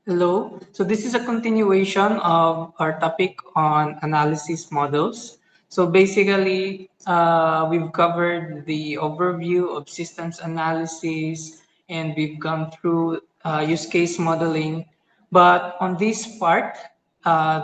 Hello. So this is a continuation of our topic on analysis models. So basically, we've covered the overview of systems analysis and we've gone through use case modeling. But on this part,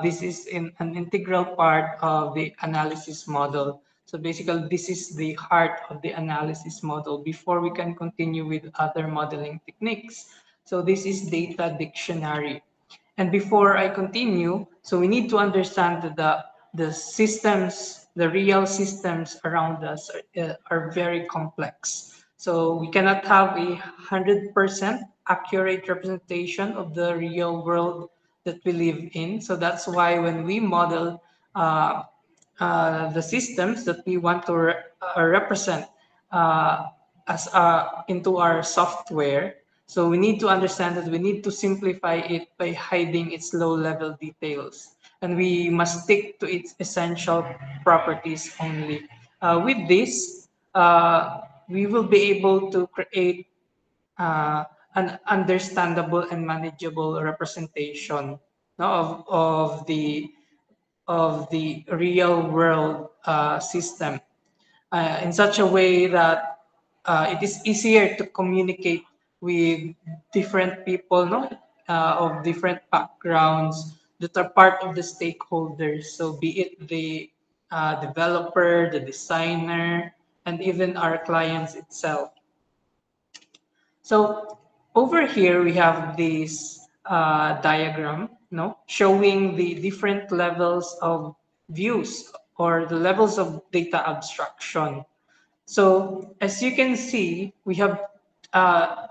this is an integral part of the analysis model. So basically, this is the heart of the analysis model before we can continue with other modeling techniques. So this is data dictionary. And before I continue, so we need to understand that the systems, the real systems around us are very complex. So we cannot have 100% accurate representation of the real world that we live in. So that's why when we model uh, the systems that we want to represent uh, as into our software. So we need to understand that we need to simplify it by hiding its low-level details, and we must stick to its essential properties only. With this, we will be able to create uh, an understandable and manageable representation, no, of the real world system in such a way that it is easier to communicate with different people, no, of different backgrounds that are part of the stakeholders. So be it the developer, the designer, and even our clients itself. So over here we have this diagram, no, showing the different levels of views or the levels of data abstraction. So as you can see, we have uh,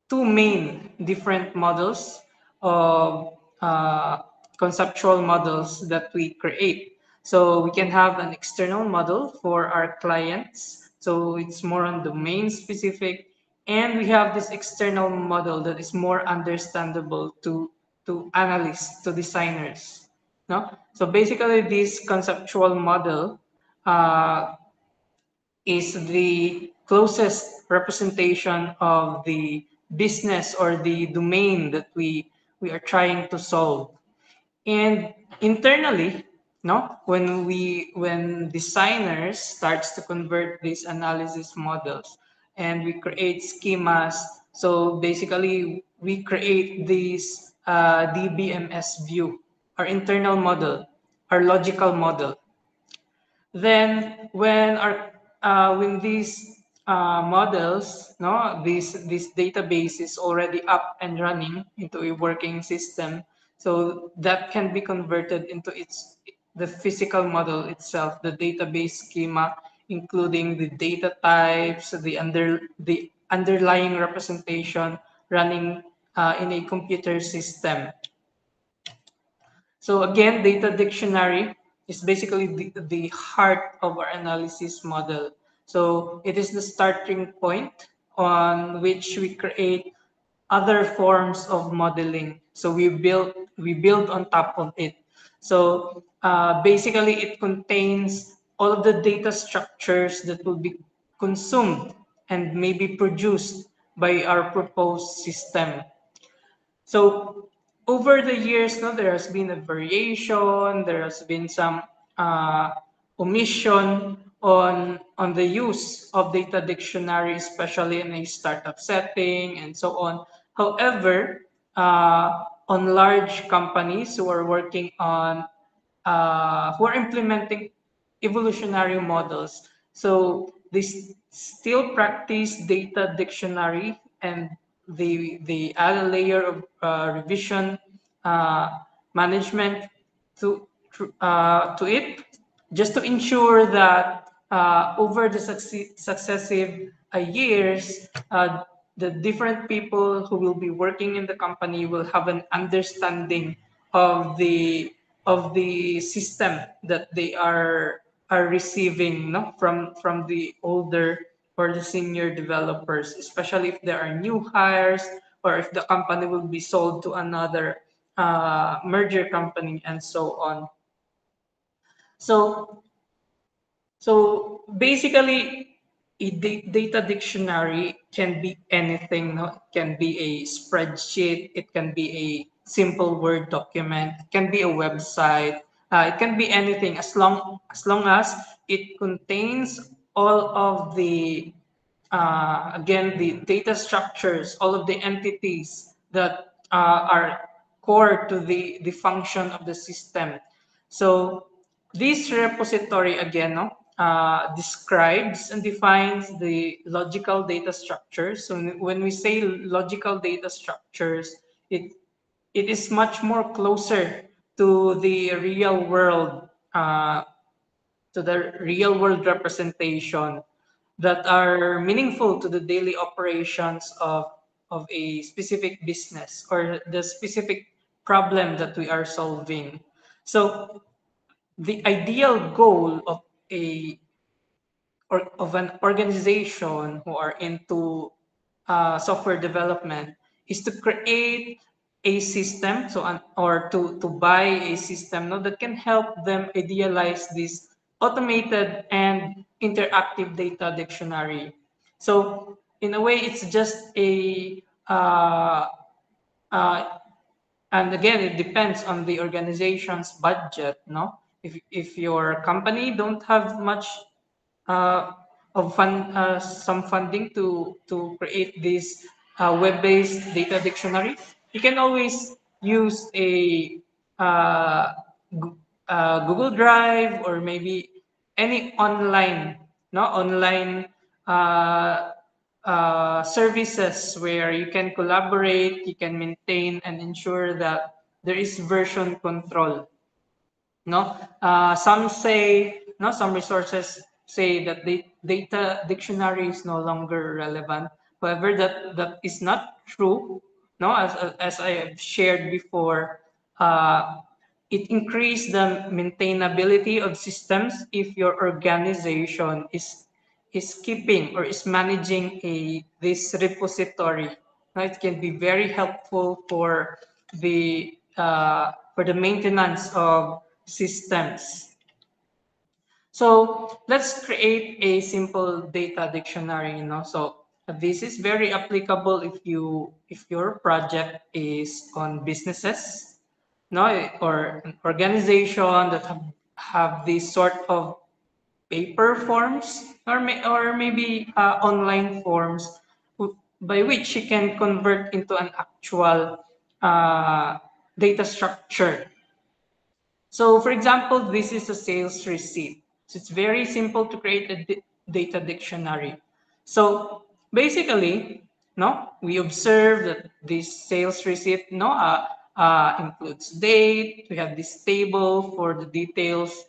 two main different models of conceptual models that we create. So we can have an external model for our clients. So it's more on domain specific. And we have this external model that is more understandable to analysts, to designers. No? So basically this conceptual model uh, is the closest representation of the business or the domain that we are trying to solve. And internally, no, when designers starts to convert these analysis models and we create schemas, so basically we create this DBMS view, our internal model, our logical model. Then when these models, no, this database is already up and running into a working system, so that can be converted into the physical model itself, the database schema, including the data types, the underlying representation running in a computer system. So again, data dictionary is basically the heart of our analysis model. So it is the starting point on which we create other forms of modeling. So we build on top of it. So basically, it contains all of the data structures that will be consumed and may be produced by our proposed system. So over the years, no, there has been a variation. There has been some uh, omission on the use of data dictionary, especially in a startup setting and so on. However, on large companies who are working on who are implementing evolutionary models. So they still practice data dictionary and they add a layer of revision uh, management to it, just to ensure that over the successive years, the different people who will be working in the company will have an understanding of the system that they are receiving, no, from the older or the senior developers, especially if there are new hires or if the company will be sold to another merger company and so on. So basically, a data dictionary can be anything. No? It can be a spreadsheet. It can be a simple Word document. It can be a website. It can be anything as long as it contains all of the again the data structures, all of the entities that are core to the function of the system. So this repository again, no, describes and defines the logical data structures. So when we say logical data structures, it is much more closer to the real world, representation that are meaningful to the daily operations of a specific business or the specific problem that we are solving. So the ideal goal of a or of an organization who are into software development is to create a system, or to buy a system, no, that can help them idealize this automated and interactive data dictionary. So in a way, it's just a uh, and again, it depends on the organization's budget, no? If your company don't have much uh, some funding to create this web-based data dictionary, you can always use a uh, Google Drive, or maybe any online, no, online uh, services where you can collaborate, you can maintain and ensure that there is version control. No, some say, no, some resources say that the data dictionary is no longer relevant. However, that is not true. No, as I have shared before, it increases the maintainability of systems if your organization is keeping or is managing a this repository. Now, it can be very helpful for the maintenance of systems. So let's create a simple data dictionary. So this is very applicable if your project is on businesses, no, or an organization that have this sort of paper forms, or maybe online forms by which you can convert into an actual uh, data structure. So for example, this is a sales receipt. So it's very simple to create a data dictionary. So basically, no, we observe that this sales receipt, no, includes date. We have this table for the details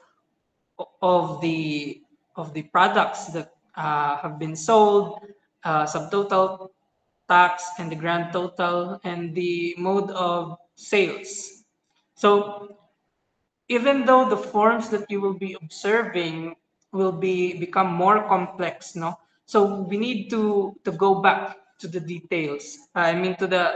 of the products that have been sold, subtotal, tax, and the grand total, and the mode of sales. So even though the forms that you will be observing will become more complex, no, so we need to go back to the details. I mean, to the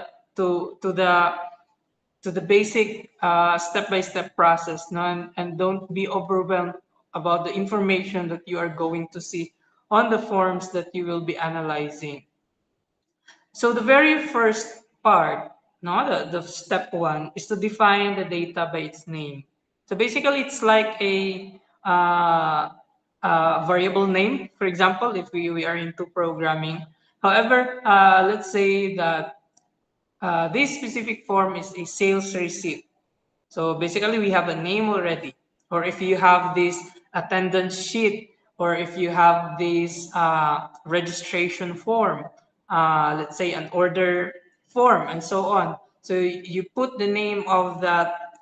basic step-by-step process, no, and don't be overwhelmed about the information that you are going to see on the forms that you will be analyzing. So the very first part, no, the step one, is to define the data by its name. So basically, it's like a variable name. For example, if we are into programming. However, let's say that this specific form is a sales receipt. So basically, we have a name already. Or if you have this attendance sheet, or if you have this registration form, let's say an order form, and so on. So you put the name of that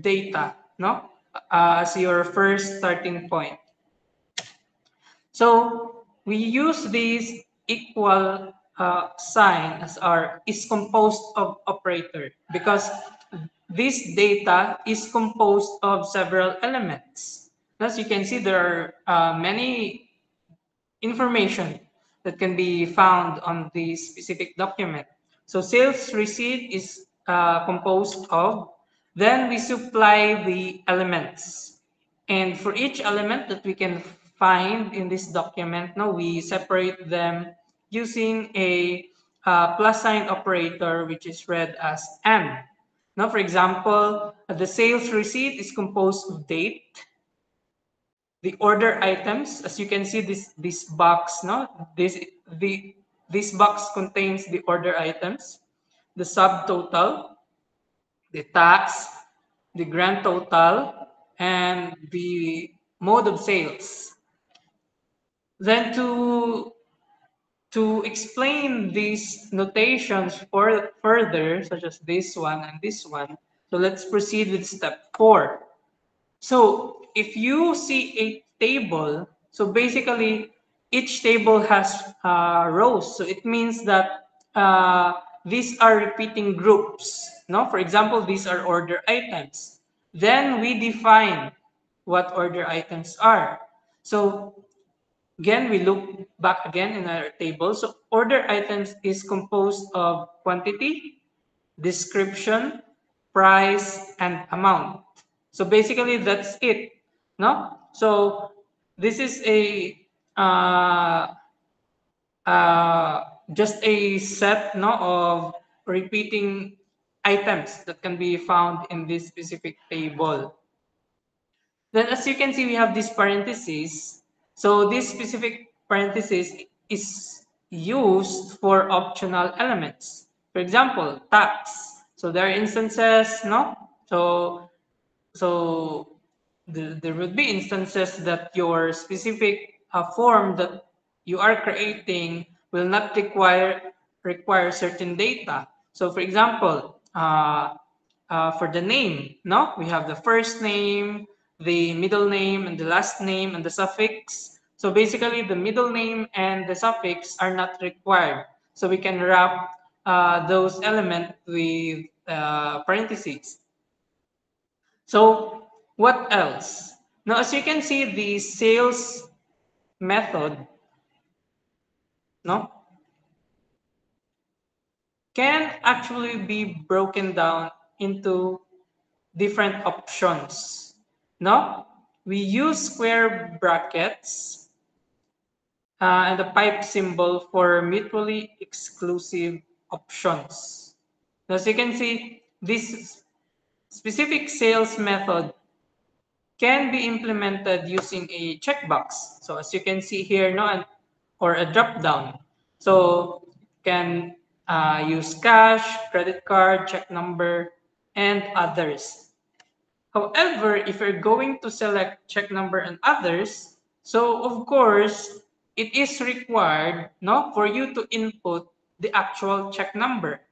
data, no, as your first starting point. So we use this equal sign as our is composed of operator, because this data is composed of several elements. As you can see, there are many information that can be found on this specific document. So sales receipt is composed of, then we supply the elements. And for each element that we can find in this document, no, we separate them using a plus sign operator, which is read as and. Now, for example, the sales receipt is composed of date, the order items, as you can see, this box, no, this box contains the order items, the subtotal, the tax, the grand total, and the mode of sales. Then to explain these notations further, such as this one and this one, so let's proceed with step 4. So if you see a table, so basically each table has rows. So it means that these are repeating groups. No, for example, these are order items. Then we define what order items are. So again, we look back again in our table. So order items is composed of quantity, description, price, and amount. So basically, that's it. No? So this is a just a set, no, of repeating items that can be found in this specific table. Then as you can see, we have this parentheses. So this specific parenthesis is used for optional elements. For example, tax. So there are instances, no? So there would be instances that your specific form that you are creating will not require certain data. So for example, for the name, no, we have the first name, the middle name, and the last name, and the suffix. So basically, the middle name and the suffix are not required. So we can wrap those elements with parentheses. So what else? Now, as you can see, the sales method, no, can actually be broken down into different options. No, we use square brackets and the pipe symbol for mutually exclusive options. Now, as you can see, this specific sales method can be implemented using a checkbox. So as you can see here, no, or a drop down. So you can use cash, credit card, check number, and others. However, if you're going to select check number and others, so of course, it is required, no, for you to input the actual check number.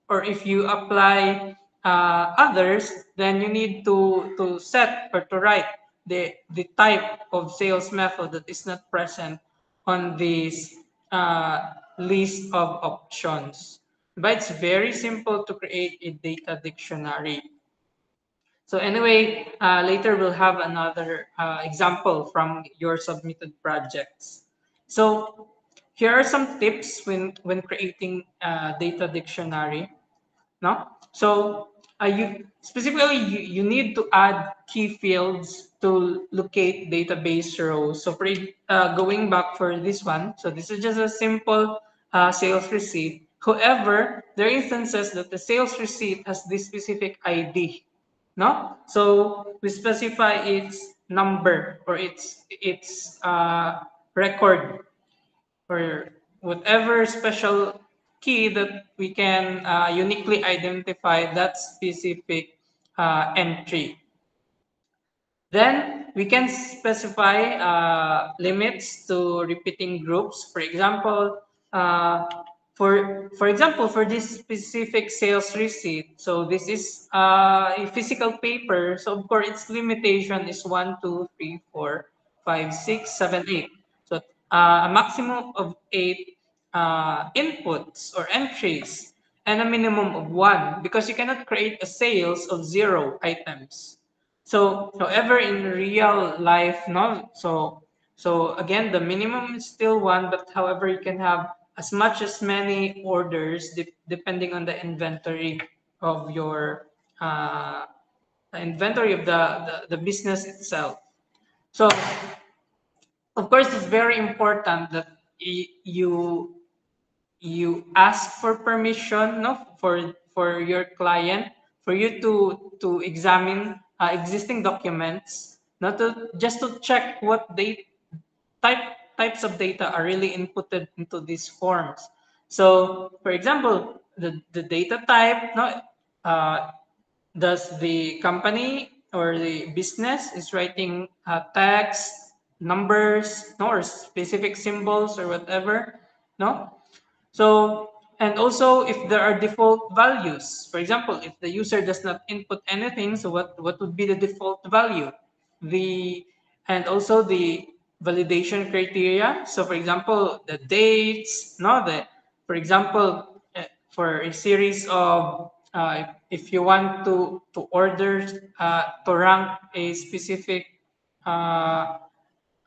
Or if you apply others, then you need to set or to write the type of sales method that is not present on this list of options. But it's very simple to create a data dictionary. So anyway, later we'll have another example from your submitted projects. So here are some tips when creating a data dictionary. No? So you need to add key fields to locate database rows. So for going back for this one, so this is just a simple sales receipt. However, there are instances that the sales receipt has this specific ID. No? So we specify its number or its record or whatever special key that we can uniquely identify that specific entry. Then we can specify limits to repeating groups. For example, for example, for this specific sales receipt, so this is a physical paper. So of course, its limitation is 1, 2, 3, 4, 5, 6, 7, 8. So a maximum of 8 inputs or entries and a minimum of 1 because you cannot create a sales of 0 items. So, however, in real life, no. So again, the minimum is still 1, but however, you can have as much as many orders depending on the inventory of your the inventory of the business itself. So of course, it's very important that you ask for permission, no, for your client, for you to examine existing documents, not to just to check what they types of data are really inputted into these forms. So, for example, the data type, no, does the company or the business is writing text, numbers, no, or specific symbols or whatever, no? So, and also if there are default values, for example, if the user does not input anything, so what would be the default value? The and also the validation criteria. So, for example, the dates, no, the for example, for a series of if you want to order to rank a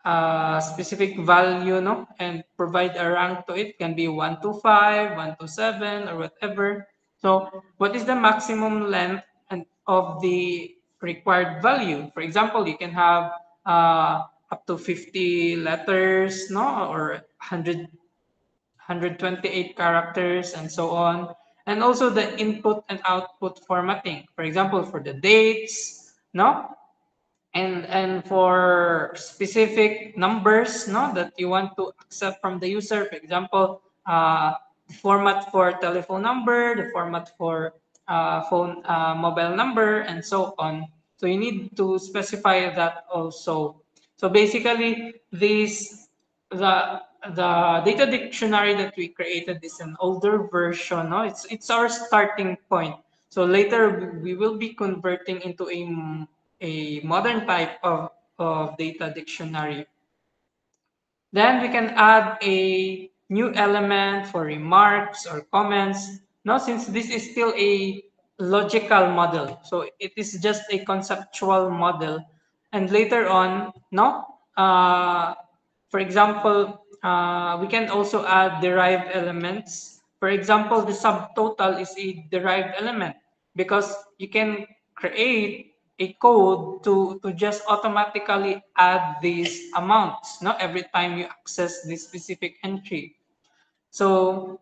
uh, specific value, no, and provide a rank to it, can be 1 to 5, 1 to 7, or whatever. So what is the maximum length and of the required value? For example, you can have up to 50 letters, no, or 128 characters and so on. And also the input and output formatting. For example, for the dates, no, and for specific numbers, no, that you want to accept from the user. For example, the format for telephone number, the format for phone mobile number, and so on. So you need to specify that also. So basically, this the the data dictionary that we created is an older version, no, it's our starting point. So later we will be converting into a modern type of data dictionary. Then we can add a new element for remarks or comments. Now, since this is still a logical model, so it is just a conceptual model. And later on, no, for example, we can also add derived elements. For example, the subtotal is a derived element because you can create a code to just automatically add these amounts, no, every time you access this specific entry. So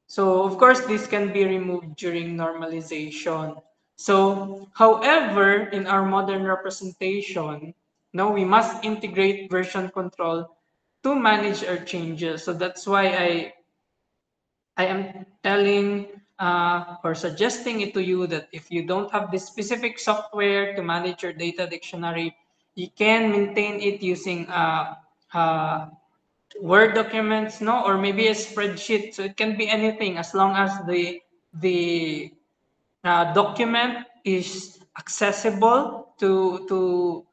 so of course this can be removed during normalization. So however, in our modern representation, no, we must integrate version control to manage our changes. So that's why I am telling or suggesting it to you that if you don't have this specific software to manage your data dictionary, you can maintain it using Word documents, no, or maybe a spreadsheet. So it can be anything as long as the document is accessible to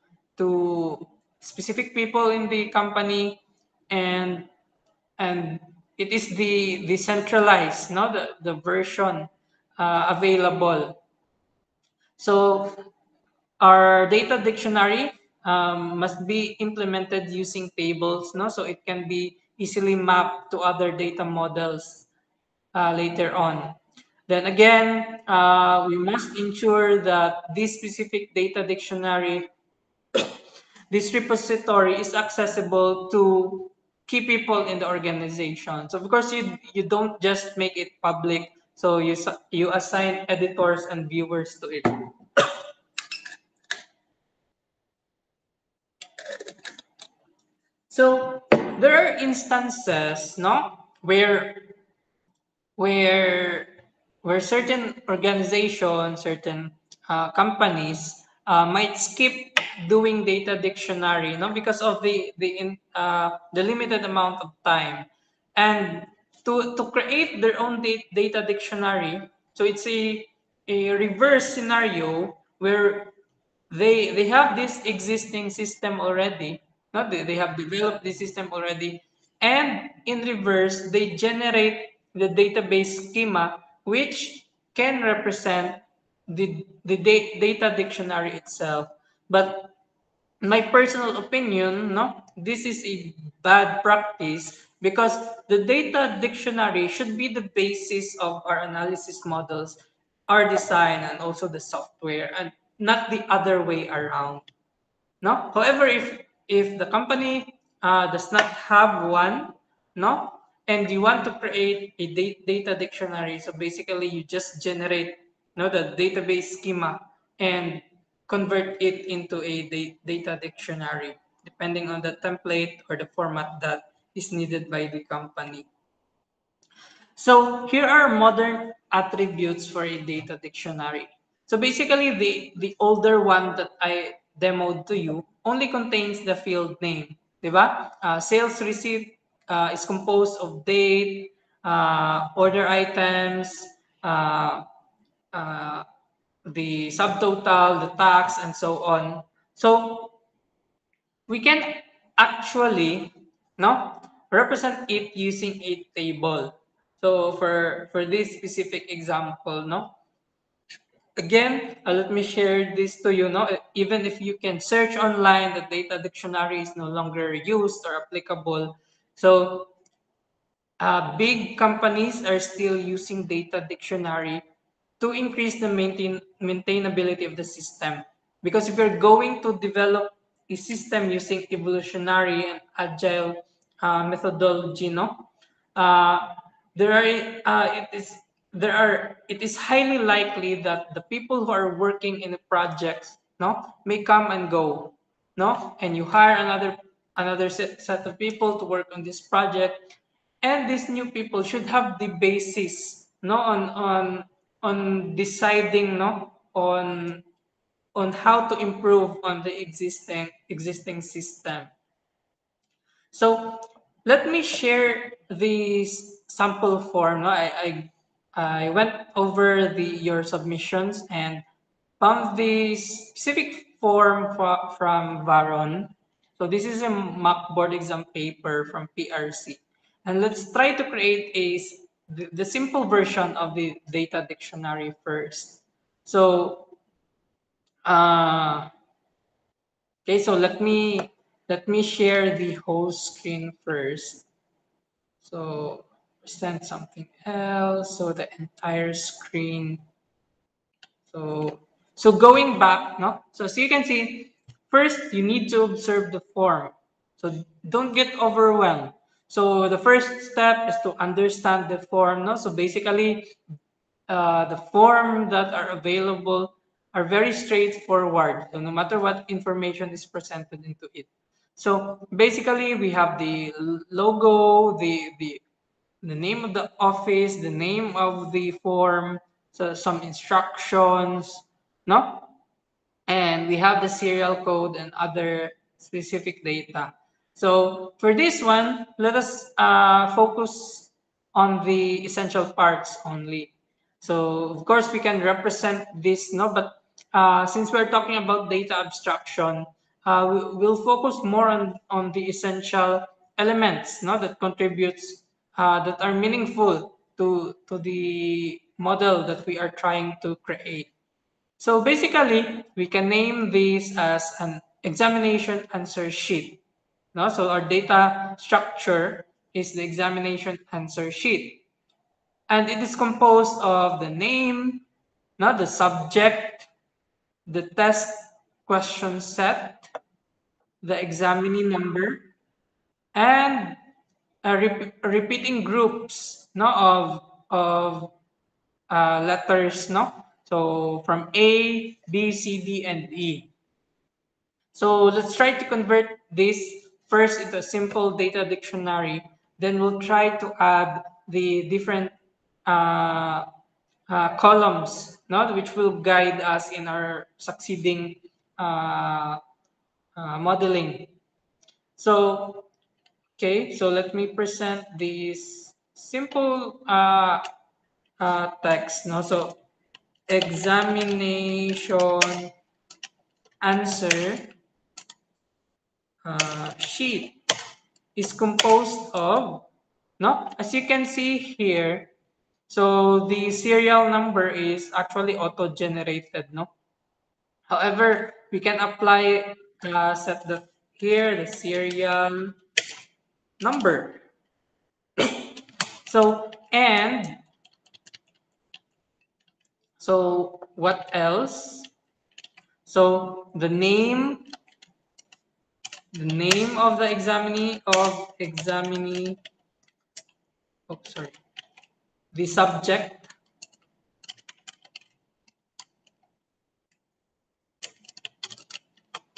specific people in the company, and and it is the centralized, no, the version available. So our data dictionary must be implemented using tables, no, so it can be easily mapped to other data models later on. Then again, we must ensure that this specific data dictionary, this repository is accessible to key people in the organization. So of course, you don't just make it public. So you assign editors and viewers to it. So there are instances, no, where where certain organizations, certain companies might skip doing data dictionary, no, because of the limited amount of time, and to create their own data dictionary. So it's a reverse scenario where they have this existing system already, no? They have developed this system already, and in reverse they generate the database schema which can represent data dictionary itself. But my personal opinion, no, this is a bad practice because the data dictionary should be the basis of our analysis models, our design, and also the software, and not the other way around. No. However, if the company does not have one, no, and you want to create a data dictionary. So basically, you just generate, the database schema and convert it into a data dictionary, depending on the template or the format that is needed by the company. So here are modern attributes for a data dictionary. So basically, the older one that I demoed to you only contains the field name, diba? Sales receipt is composed of date, order items, uh, uh, the subtotal, the tax, and so on. So we can actually, no, represent it using a table. So for this specific example, no, again, let me share this to you. No, even if you can search online, the data dictionary is no longer used or applicable. So big companies are still using data dictionary to increase the maintainability of the system. Because if you're going to develop a system using evolutionary and agile methodology, no, uh, there are it is highly likely that the people who are working in the projects, no, may come and go, no, and you hire another set of people to work on this project, and these new people should have the basis, no, on deciding, no, on how to improve on the existing system. So let me share this sample form. No? I went over your submissions and found this specific form from Varon. So this is a mock board exam paper from PRC. And let's try to create the simple version of the data dictionary first. So uh, okay, so let me share the whole screen first. So present something else. So the entire screen. So going back, no. So you can see, first you need to observe the form. So don't get overwhelmed. So the first step is to understand the form, no. So basically, the form that are available are very straightforward. So no matter what information is presented into it. So basically, we have the logo, the name of the office, the name of the form, so some instructions, no? And we have the serial code and other specific data. So for this one, let us focus on the essential parts only. So of course we can represent this, no, but since we're talking about data abstraction, we'll focus more on the essential elements, no, that contributes, that are meaningful to the model that we are trying to create. So basically, we can name this as an examination answer sheet. No? So our data structure is the examination answer sheet. And it is composed of the name, no, the subject, the test question set, the examinee number, and repeating groups, no, of letters, no. So from A, B, C, D, and E. So let's try to convert this first into a simple data dictionary. Then we'll try to add the different uh, columns, no, which will guide us in our succeeding uh, modeling. So, okay, so let me present this simple text. No, so examination answer sheet is composed of, no, as you can see here, so the serial number is actually auto generated, no. However, we can apply, set the here the serial number. So and so what else? So the name, the name of the examinee, oh sorry, the subject,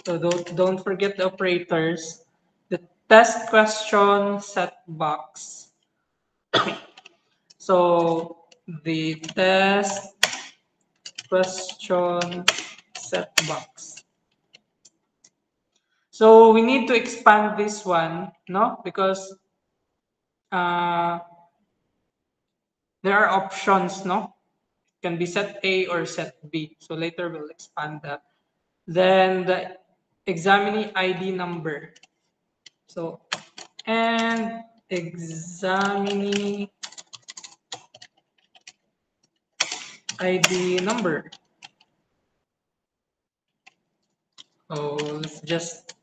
so don't forget the operators, the test question set box. So the test question set box. So we need to expand this one, no? Because there are options, no? It can be set A or set B. So later we'll expand that. Then the examinee ID number. So, and examinee ID number. Oh, let's just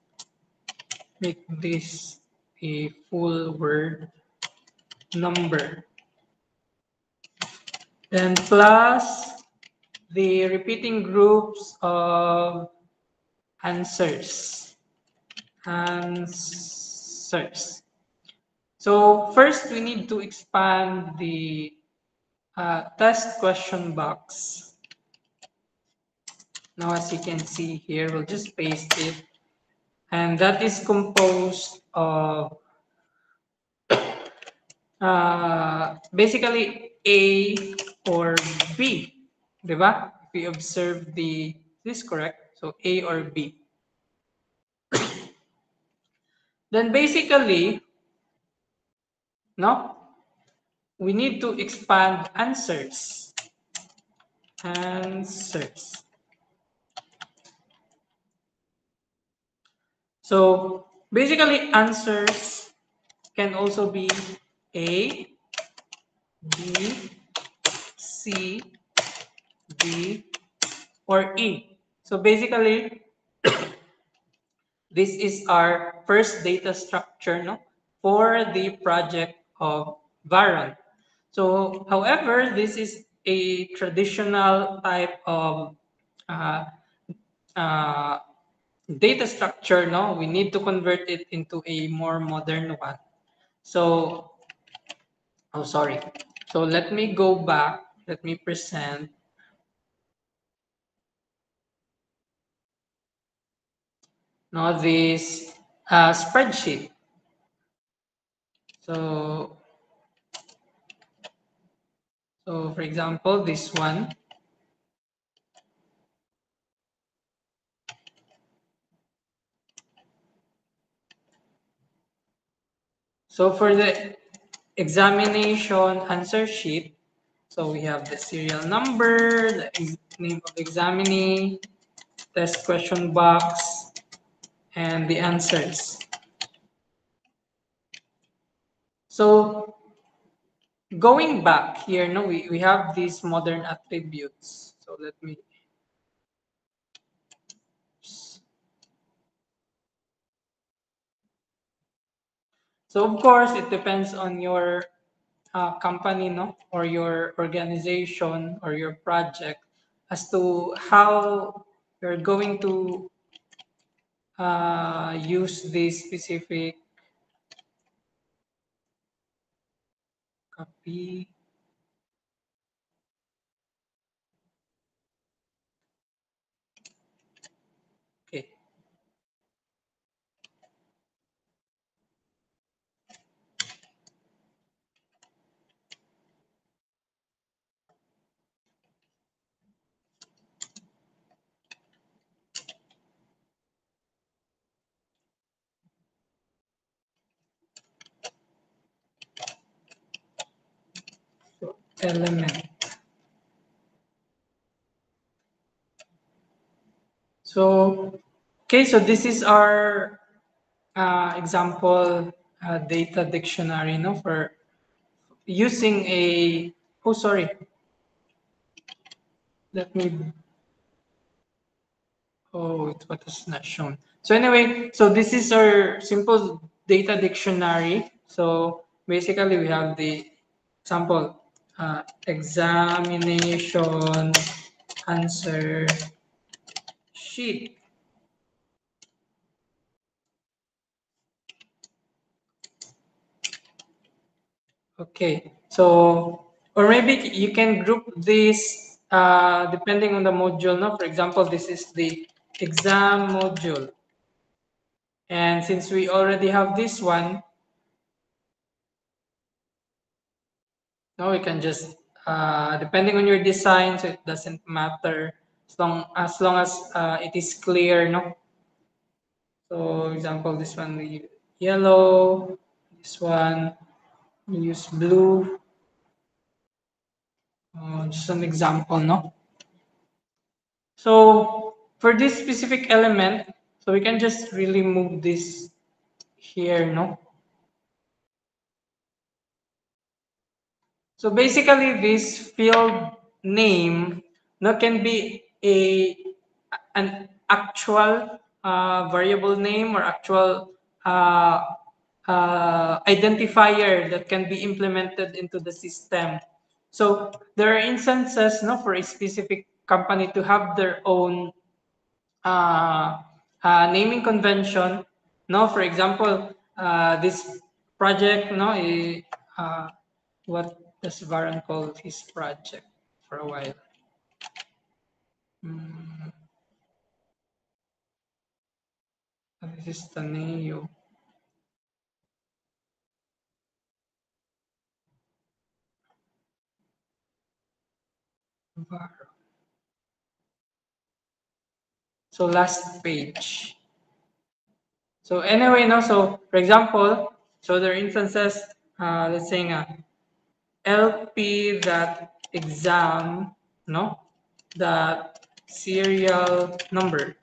make this a full word number. Then plus the repeating groups of answers. Answers. So first we need to expand the test question box. Now as you can see here, we'll just paste it. And that is composed of basically A or B. Diba? If we observe this correct, so A or B. Then basically, no, we need to expand answers. Answers. So basically answers can also be A, B, C, D, or E. So basically, this is our first data structure, no, for the project of Varon. So, however, this is a traditional type of uh, uh, data structure, no? We need to convert it into a more modern one. So, oh, sorry. So let me go back. Let me present. Now this spreadsheet. So, for example, this one. So for the examination answer sheet, so we have the serial number, the name of the examinee, test question box, and the answers. So going back here, no, we have these modern attributes. So let me. So of course, it depends on your company, no, or your organization or your project as to how you're going to use this specific copy. Okay. So element. So okay, so this is our example data dictionary, no, for using a. Oh, sorry. Let me. Oh, it was not shown. So anyway, so this is our simple data dictionary. So basically, we have the sample examination answer sheet. Okay, so or maybe you can group this depending on the module. No, for example, this is the exam module, and since we already have this one, now we can just depending on your design, so it doesn't matter as long as it is clear. No, so example, this one we yellow, this one we use blue. Just an example, no. So for this specific element, so we can just really move this here, no? So basically this field name no can be an actual variable name or actual identifier that can be implemented into the system. So there are instances no for a specific company to have their own uh, naming convention. No, for example, this project, no, what does Varan call his project for a while? Mm, this is Taneo. Var- So last page. So anyway, no. So for example, so there are instances. Let's say LP that exam, no, that serial number.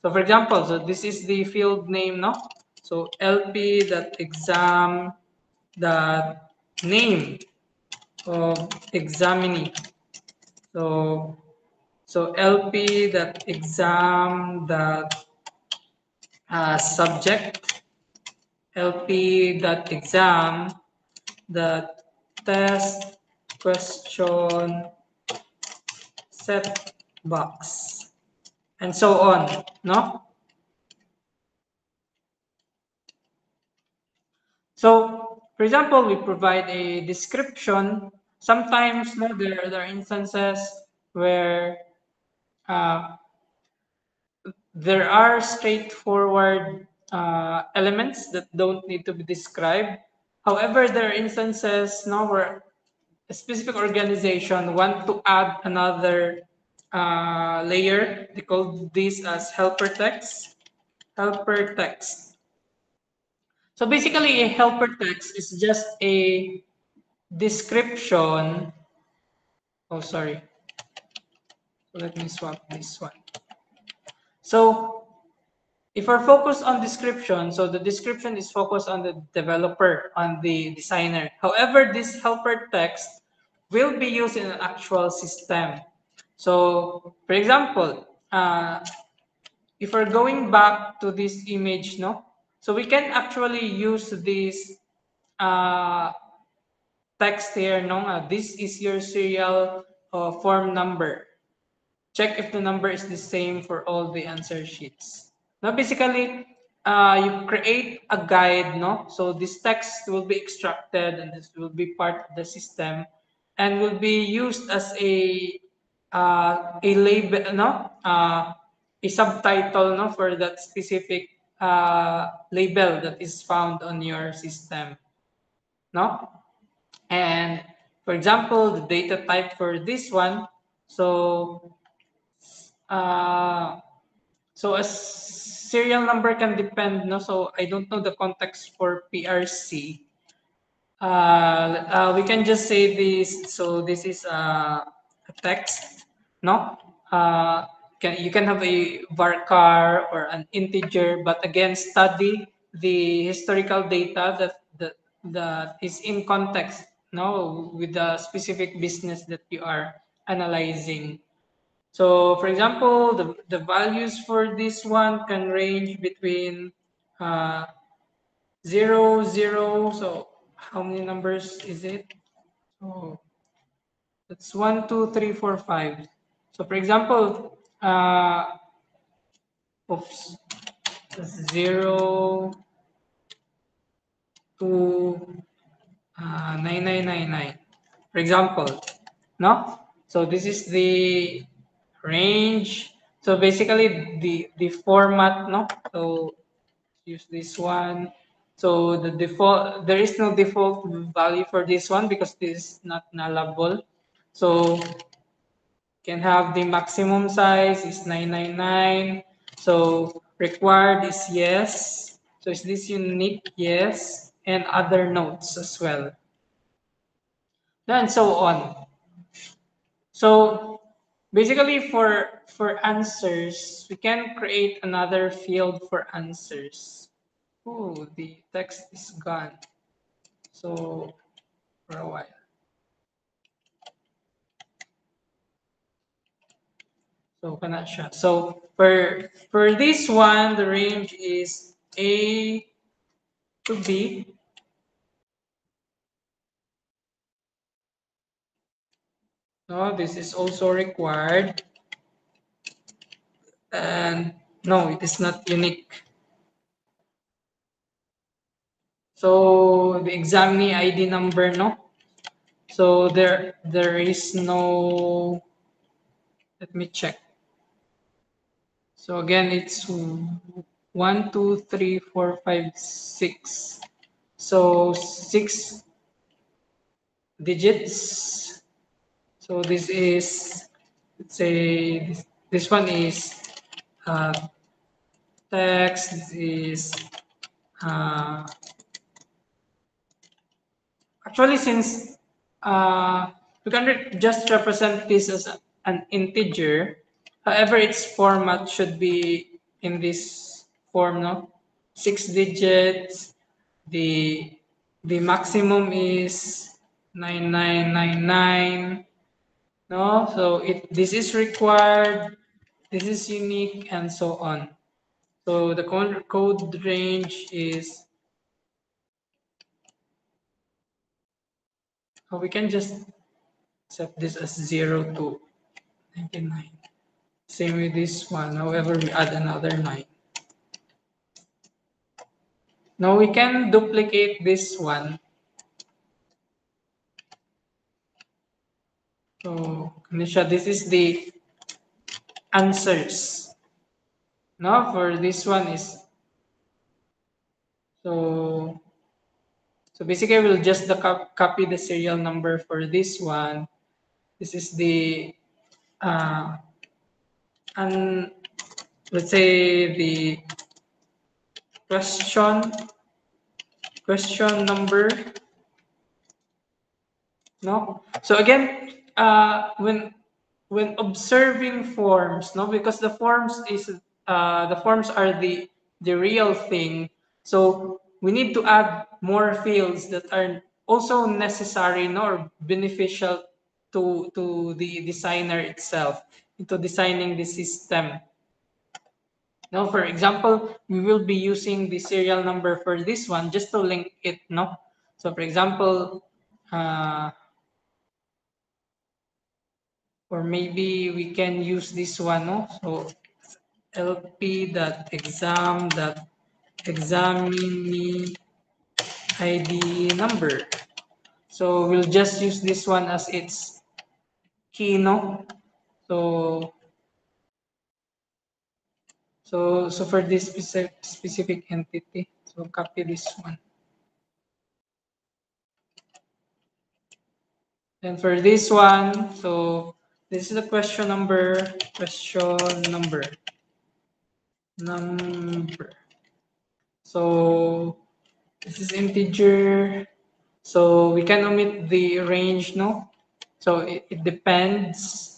So for example, so this is the field name, no? So LP that exam that name of examinee. So LP that exam that subject, LP that exam that test question set box, and so on, no? So, for example, we provide a description. Sometimes no, there are instances where uh, there are straightforward elements that don't need to be described. However, there are instances no, where a specific organization want to add another layer. They call this as helper text. Helper text. So basically, a helper text is just a description. Oh, sorry. So let me swap this one. So if we're focused on description, so the description is focused on the developer, on the designer. However, this helper text will be used in an actual system. So, for example, if we're going back to this image, no, so we can actually use this uh, text here, no, this is your serial form number. Check if the number is the same for all the answer sheets. Now, basically, you create a guide, no? So this text will be extracted and this will be part of the system and will be used as a label, no? A subtitle, no, for that specific label that is found on your system, no? And for example, the data type for this one, so uh, so a serial number can depend, no? So I don't know the context for PRC. We can just say this. So this is a text, no? You can have a varchar or an integer, but again, study the historical data that is in context, no, with the specific business that you are analyzing. So for example, the values for this one can range between uh, 0, 0. So how many numbers is it? So that's 1, 2, 3, 4, 5. So for example, oops, 0 to 9999. For example, no? So this is the range. So basically the format, no? So use this one. So the default, there is no default value for this one because this is not nullable. So can have the maximum size is 999. So required is yes. So is this unique? Yes. And other notes as well. And so on. So basically for answers, we can create another field for answers. Oh, the text is gone. So for a while. So cannot siya. So for this one, the range is A to B. No, this is also required. And no, it is not unique. So the examinee ID number, no. So there is no. Let me check. So again, it's 1, 2, 3, 4, 5, 6. So 6 digits. So this is, let's say, this one is uh, text. This is uh, actually since we can just represent this as an integer. However, its format should be in this form, no? 6 digits. The the maximum is 9999. No, so this is required, this is unique, and so on. So the code range is, we can just set this as 0 to 99. Same with this one. However, we add another 9. Now we can duplicate this one. So, Kanisha, this is the answers. Now for this one is, so basically we'll just copy the serial number for this one. This is the and let's say the question number, no. So again, when observing forms, no, because the forms are the real thing. So we need to add more fields that are also necessary, no, or beneficial to the designer itself into designing the system. Now, for example, we will be using the serial number for this one just to link it, no? So, for example, or maybe we can use this one, no? So, lp.exam.examine ID number. So, we'll just use this one as its key, no? So, so for this specific entity, so copy this one. And for this one, so this is the question number, number. So this is integer. So we can omit the range, no? So it depends.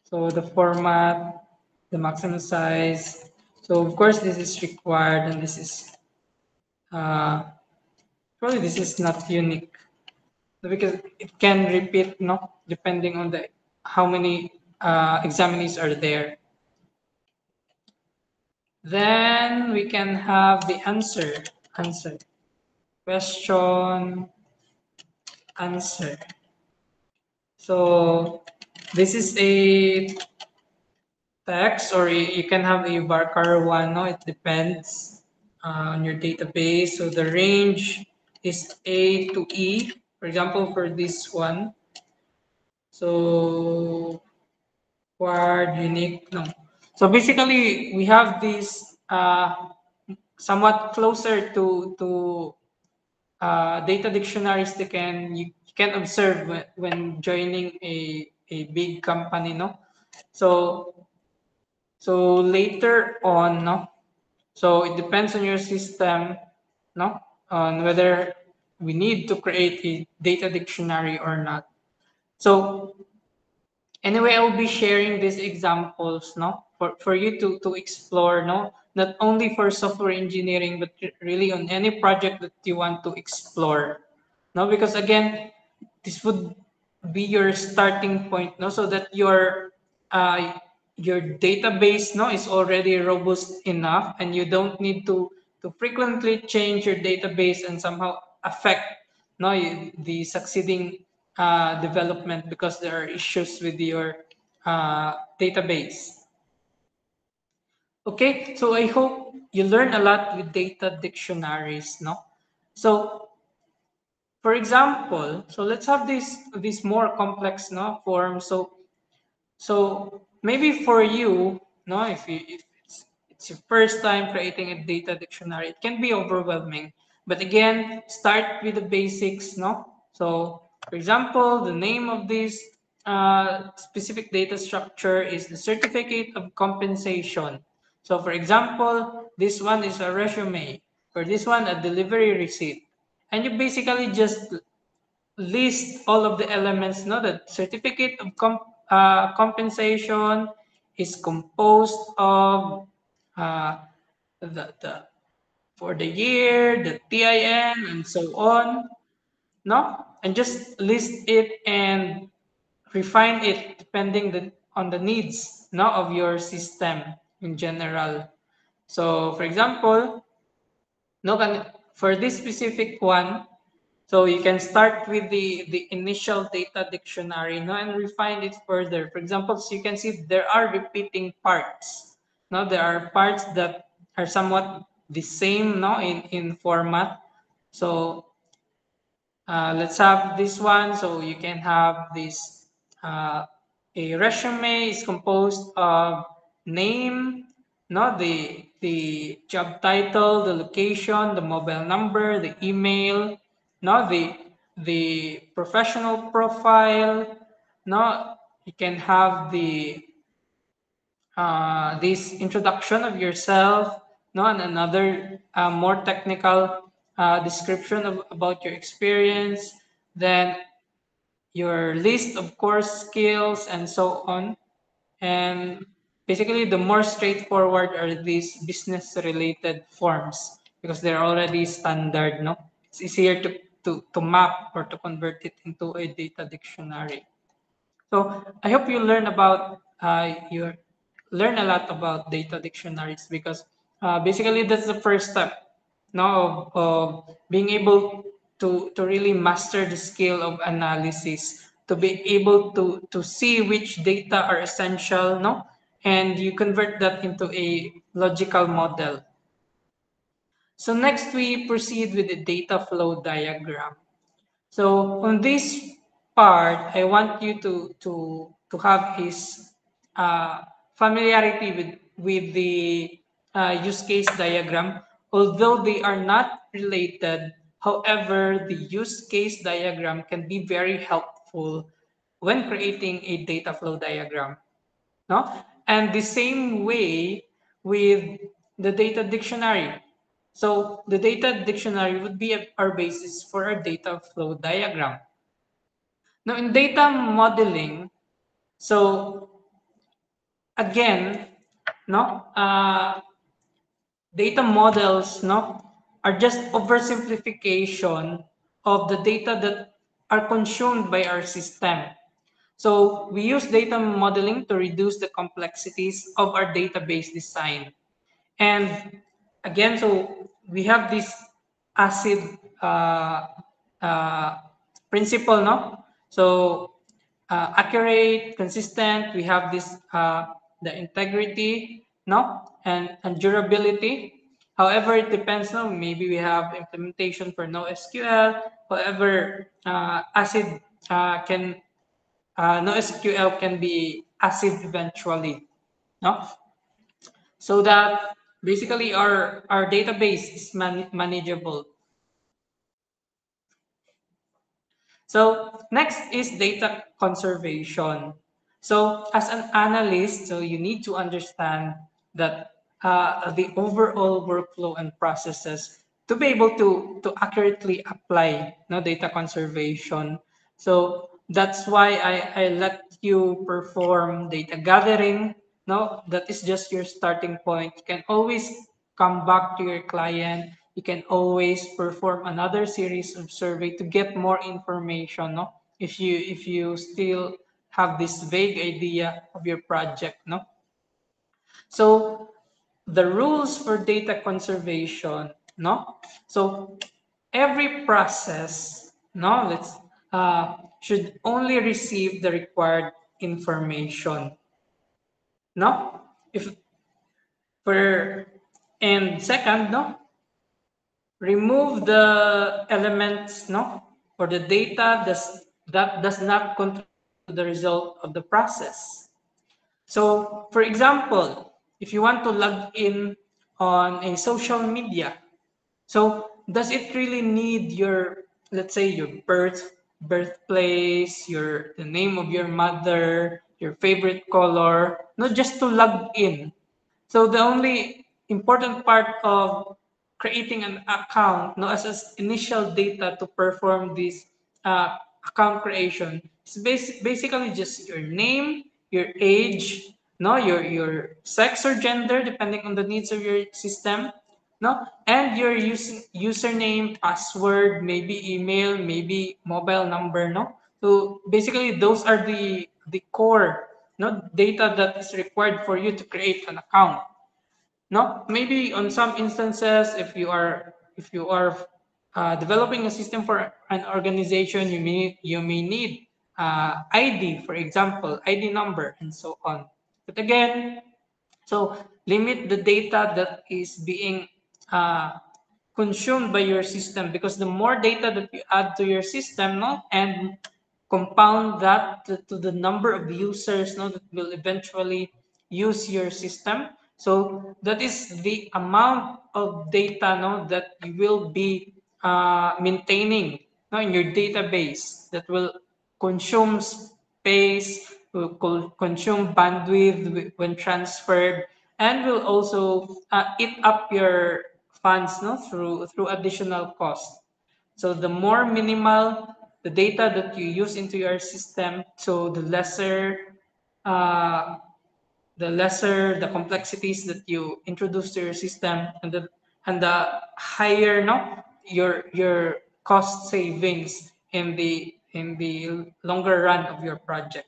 So the format, the maximum size. So of course this is required, and this is probably this is not unique. So because it can repeat, no, depending on the how many examinees are there. Then we can have the answer. Question, answer. So this is a text, or you can have a varchar one. No, it depends on your database. So the range is A to E. For example, for this one, so quad unique, no. So basically, we have this somewhat closer to data dictionaries that you can observe when joining a big company, no. So later on, no. So it depends on your system, no, on whether we need to create a data dictionary or not. So anyway, I'll be sharing these examples, no, for you to explore, no, not only for software engineering, but really on any project that you want to explore, no, because again, this would be your starting point, no, so that your database, no, is already robust enough, and you don't need to frequently change your database and somehow affect, no, the succeeding development because there are issues with your database. Okay, so I hope you learn a lot with data dictionaries, no? So for example, so let's have this more complex, no, form. So maybe for you, no, if it's your first time creating a data dictionary, it can be overwhelming. But again, start with the basics, no. So for example, the name of this specific data structure is the certificate of compensation. So for example, this one is a resume. For this one, a delivery receipt. And you basically just list all of the elements. No, the certificate of compensation is composed of uh, the for the year, the TIN, and so on. No, and just list it and refine it depending on the needs, no, of your system in general. So, for example, no, for this specific one, so you can start with the initial data dictionary, no, and refine it further. For example, so you can see there are repeating parts. Now there are parts that are somewhat the same, no, in format. So let's have this one. So you can have this a resume is composed of name, no, the job title, the location, the mobile number, the email, no, the professional profile, no. You can have the this introduction of yourself, no, and another more technical description about your experience, then your list of course skills and so on. And basically, the more straightforward are these business related forms because they're already standard, no. It's easier to map or to convert it into a data dictionary. So I hope you learn a lot about data dictionaries because basically that's the first step now of being able to really master the skill of analysis, to be able to see which data are essential, no, and you convert that into a logical model. So next we proceed with the data flow diagram. So on this part, I want you to have his familiarity with the use case diagram, although they are not related. However, the use case diagram can be very helpful when creating a data flow diagram. No, and the same way with the data dictionary. So the data dictionary would be our basis for our data flow diagram. Now in data modeling, so again, no, data models, no, are just oversimplification of the data that are consumed by our system. So we use data modeling to reduce the complexities of our database design. And again, so we have this acid uh, principle, no? So accurate, consistent. We have this the integrity, no, and durability. However, it depends. No, maybe we have implementation for NoSQL. However, ACID can NoSQL can be ACID eventually. No, so that basically our database is manageable. So next is data conservation. So as an analyst, so you need to understand that the overall workflow and processes to be able to accurately apply no data conservation. So that's why I let you perform data gathering. No, that is just your starting point. You can always come back to your client. You can always perform another series of survey to get more information. No, if you still have this vague idea of your project. No, so the rules for data conservation. No, so every process. No, let's should only receive the required information. No, if for and second, no, remove the elements, no, or the data that does not contribute to the result of the process. So, for example, if you want to log in on a social media, so does it really need your, let's say, your birthplace, your the name of your mother, your favorite color, not just to log in? So the only important part of creating an account, no, as initial data to perform this account creation, is basically just your name, your age, no, your sex or gender, depending on the needs of your system, no, and your username, password, maybe email, maybe mobile number, no. So basically, those are the core, no, data that is required for you to create an account. No, maybe on some instances, if you are developing a system for an organization, you may need ID, for example, ID number, and so on. But again, so limit the data that is being uh, consumed by your system, because the more data that you add to your system, no, and compound that to the number of users, no, that will eventually use your system. So that is the amount of data, no, that you will be maintaining, no, in your database, that will consume space, will consume bandwidth when transferred, and will also eat up your funds, no, through additional cost. So the more minimal the data that you use into your system, so uh, the lesser the complexities that you introduce to your system, and the higher, no, your cost savings in the longer run of your project.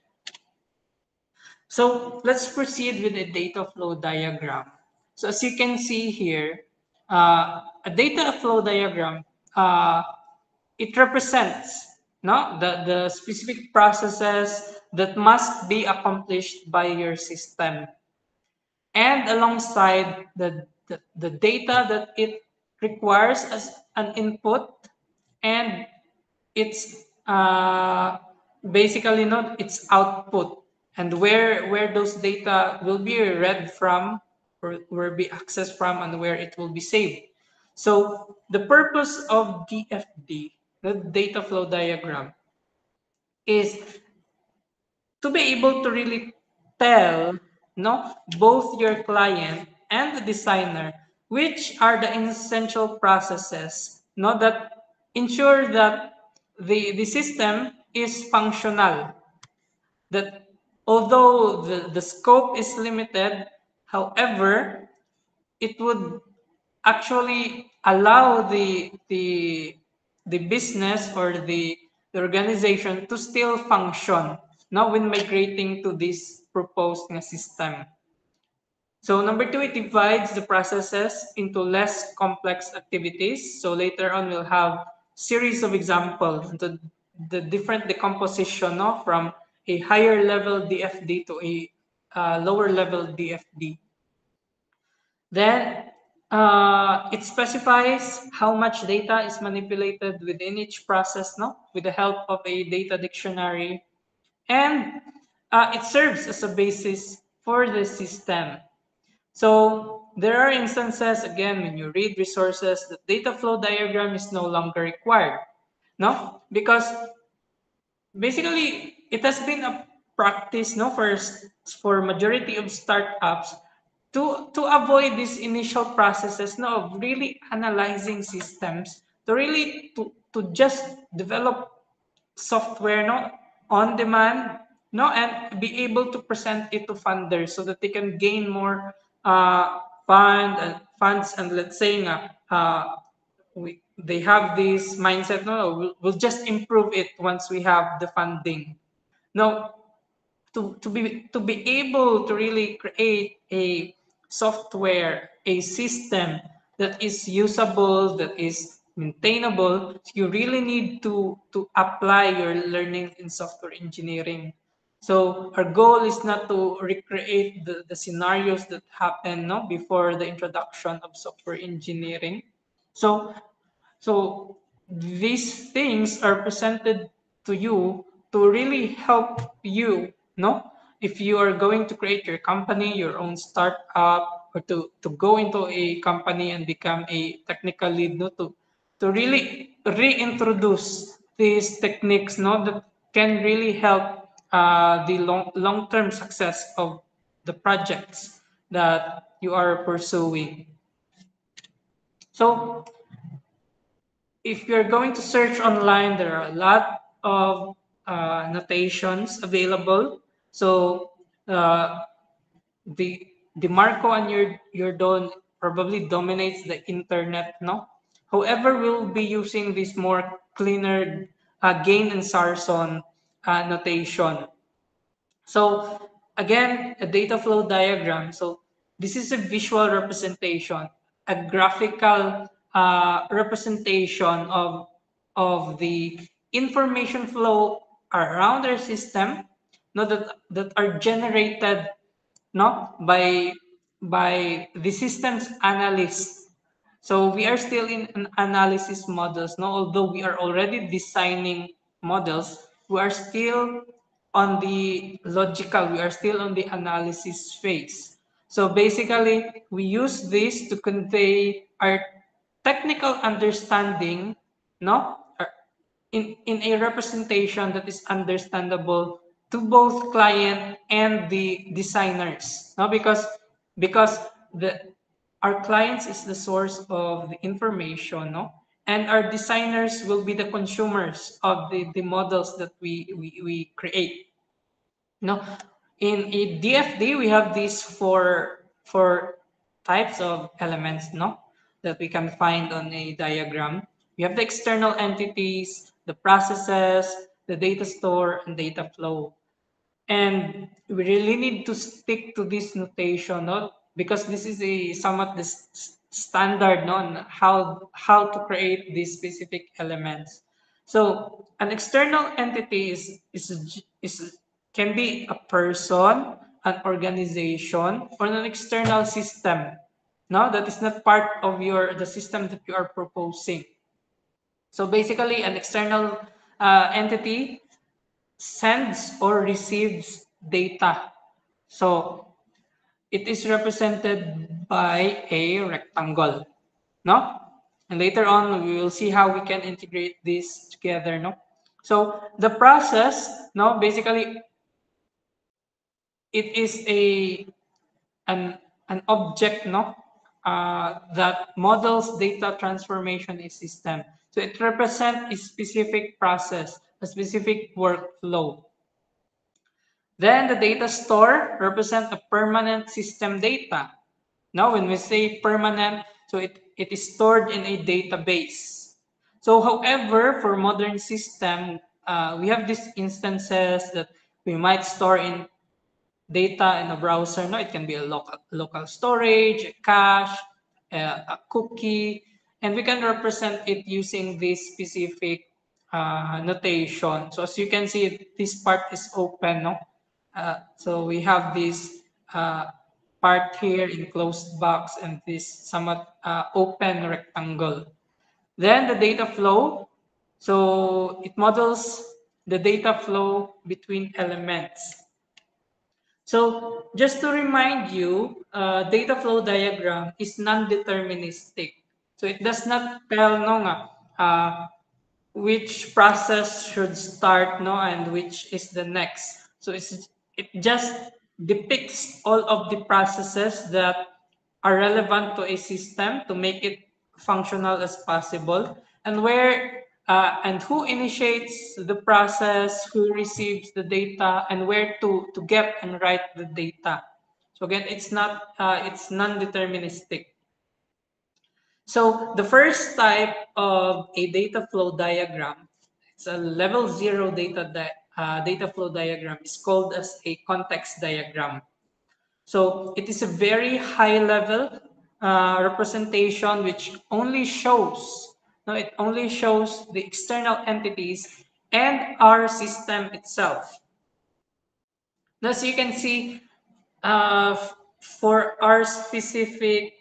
So let's proceed with the data flow diagram. So as you can see here, a data flow diagram, uh, it represents, no, the specific processes that must be accomplished by your system, and alongside the data that it requires as an input, and it's basically not its output, and where those data will be read from, or will be accessed from, and where it will be saved. So the purpose of DFD, the data flow diagram, is to be able to really tell, no, both your client and the designer which are the essential processes, no, that ensure that the system is functional, that although the scope is limited, however, it would actually allow the business or the organization to still function now when migrating to this proposed na system. So number two, it divides the processes into less complex activities. So later on, we'll have series of examples, the different decomposition, no, from a higher level DFD to a lower level DFD. Then It specifies how much data is manipulated within each process, no, with the help of a data dictionary, and it serves as a basis for the system. So there are instances, again, when you read resources, the data flow diagram is no longer required, no, because basically it has been a practice, no, for majority of startups to avoid these initial processes, no, of really analyzing systems, to really to just develop software, no, on demand, no, and be able to present it to funders so that they can gain more funds, and let's say they have this mindset, no, we'll just improve it once we have the funding. No, to be able to really create a software, a system that is usable, that is maintainable, you really need to apply your learning in software engineering. So our goal is not to recreate the scenarios that happened, no, before the introduction of software engineering. So so these things are presented to you to really help you, no? If you are going to create your company, your own startup, or to go into a company and become a technical lead, no? To really reintroduce these techniques, no? That can really help the long-term success of the projects that you are pursuing. So if you're going to search online, there are a lot of notations available. So uh, the Marco and your Don probably dominates the internet, no? However, we'll be using this more cleaner Gain and Sarson notation. So again, a data flow diagram. So this is a visual representation, a graphical representation of the information flow around our system, no, that are generated, no, by the systems analyst. So we are still in an analysis models, no, although we are already designing models, we are still on the logical, we are still on the analysis phase. So basically, we use this to convey our technical understanding, no, in a representation that is understandable to both client and the designers, no, because the our clients is the source of the information, no, and our designers will be the consumers of the models that we create, no. In a DFD, we have these four types of elements, no, that we can find on a diagram. We have the external entities, the processes, the data store, and data flow. And we really need to stick to this notation, no, because this is a somewhat this standard, no, on how to create these specific elements. So an external entity is can be a person, an organization, or an external system, no, that is not part of the system that you are proposing. So basically, an external entity sends or receives data. So it is represented by a rectangle, no? And later on, we will see how we can integrate this together, no? So the process, no, basically it is an object, no, that models data transformation in system. So it represents a specific process, a specific workflow. Then the data store represents a permanent system data. Now, when we say permanent, so it is stored in a database. So, however, for modern system, we have these instances that we might store in data in a browser. No, it can be a local storage, a cache, a cookie, and we can represent it using this specific notation. So as you can see, this part is open. No, so we have this. part here, enclosed box, and this somewhat open rectangle. Then the data flow. So it models the data flow between elements. So just to remind you, data flow diagram is non-deterministic. So it does not tell no nga, which process should start no and which is the next. So it just depicts all of the processes that are relevant to a system to make it functional as possible, and where and who initiates the process, who receives the data, and where to get and write the data. So again, it's non-deterministic. So the first type of a data flow diagram, it's a level 0 data flow diagram, is called as a context diagram. So it is a very high level representation which only shows, no, it only shows the external entities and our system itself. Now, as you can see, for our specific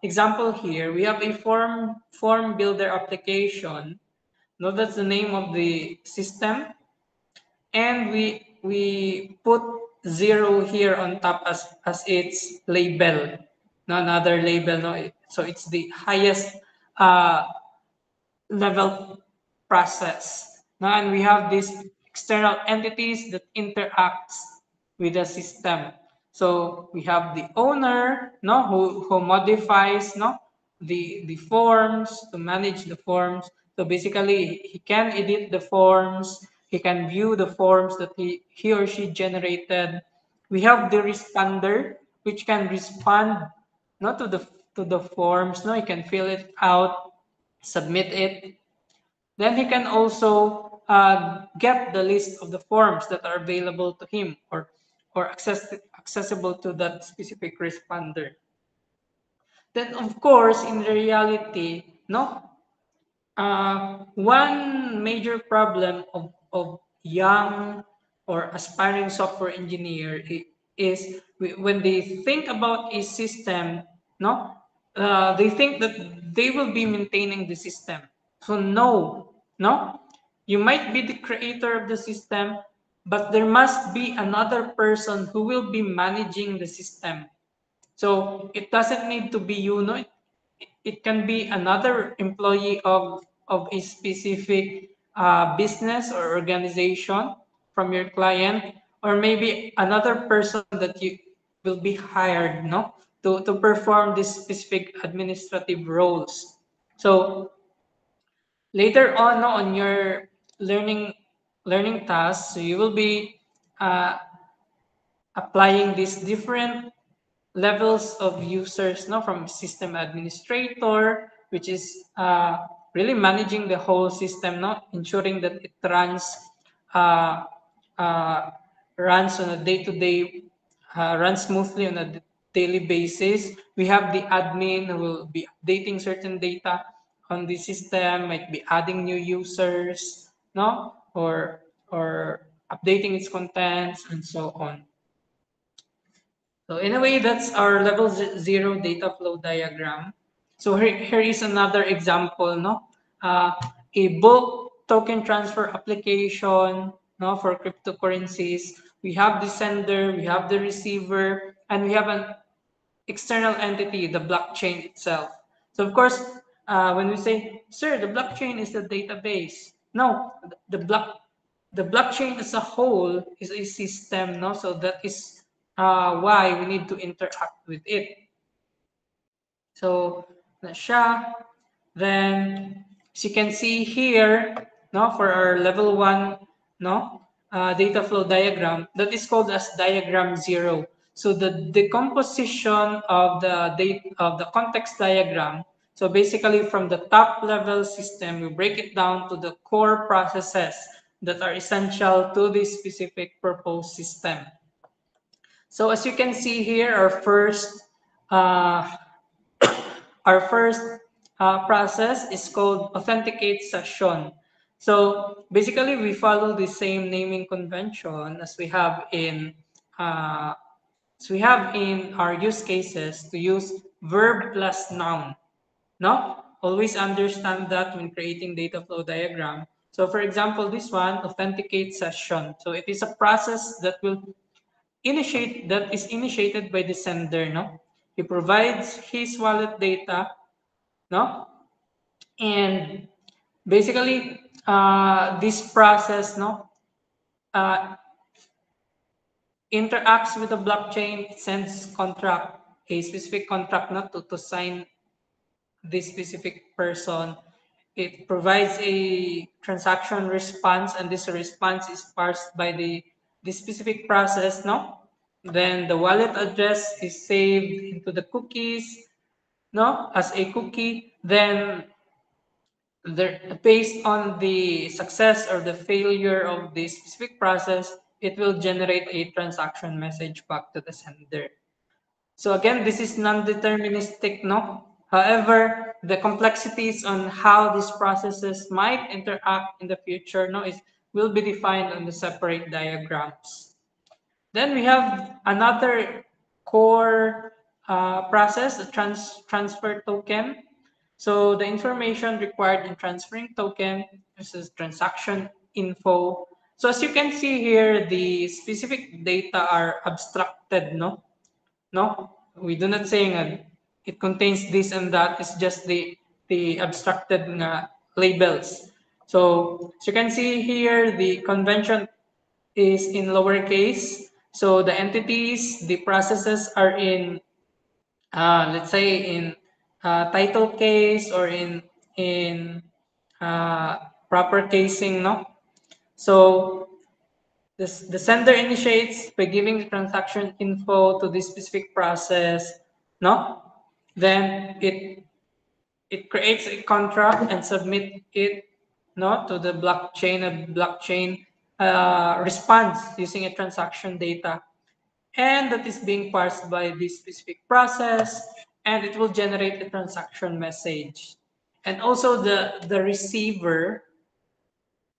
example here, we have a form builder application. No, that's the name of the system, and we put 0 here on top as its label. No, another label. No, so it's the highest uh, level process. Now, and we have these external entities that interacts with the system. So we have the owner, no, who modifies, no, the forms to manage the forms. So basically, he can edit the forms. He can view the forms that he or she generated. We have the responder, which can respond not to the forms. No, he can fill it out, submit it. Then he can also get the list of the forms that are available to him, or accessible to that specific responder. Then, of course, in reality, no, one major problem of young or aspiring software engineer is when they think about a system, no, they think that they will be maintaining the system. So no, you might be the creator of the system, but there must be another person who will be managing the system. So it doesn't need to be you, no. It can be another employee of a specific business or organization from your client, or maybe another person that you will be hired, no, to perform these specific administrative roles. So later on, no, on your learning tasks, so you will be uh, applying these different levels of users, no, from system administrator, which is really managing the whole system, no, ensuring that it uh, uh, runs on a day-to-day, runs smoothly on a daily basis. We have the admin who will be updating certain data on the system, might be adding new users, no, or updating its contents and so on. So in a way, that's our level 0 data flow diagram. So here is another example, no? A bulk token transfer application, no, for cryptocurrencies. We have the sender, we have the receiver, and we have an external entity, the blockchain itself. So of course, when we say, sir, the blockchain is the database. No, the blockchain as a whole is a system, no? So that is why we need to interact with it. So na siya. Then, as you can see here, no, for our level 1, no, data flow diagram, that is called as diagram 0. So the decomposition of the context diagram. So basically, from the top level system, we break it down to the core processes that are essential to this specific proposed system. So as you can see here, uh, our first process is called authenticate session. So basically, we follow the same naming convention as we have in uh, So we have in our use cases to use verb plus noun. No? Always understand that when creating data flow diagram. So for example, this one, authenticate session. So it is a process that is initiated by the sender, no? He provides his wallet data, no? And basically, this process, no, uh, interacts with the blockchain, sends contract, a specific contract, not to sign this specific person. It provides a transaction response, and this response is parsed by the specific process, no? Then the wallet address is saved into the cookies, no, as a cookie. Then based on the success or the failure of the specific process, it will generate a transaction message back to the sender. So again, this is non-deterministic, no? However, the complexities on how these processes might interact in the future, no, will be defined on the separate diagrams. Then we have another core process, the transfer token. So the information required in transferring token, this is transaction info. So as you can see here, the specific data are abstracted, no? No, we do not saying it contains this and that. It's just the abstracted labels. So as you can see here, the convention is in lowercase. So the entities, the processes are in, let's say, in title case or in proper casing, no? So the sender initiates by giving the transaction info to this specific process, no? Then it creates a contract and submit it, no, to the blockchain. A blockchain responds using a transaction data, and that is being parsed by this specific process, and it will generate a transaction message. And also the receiver,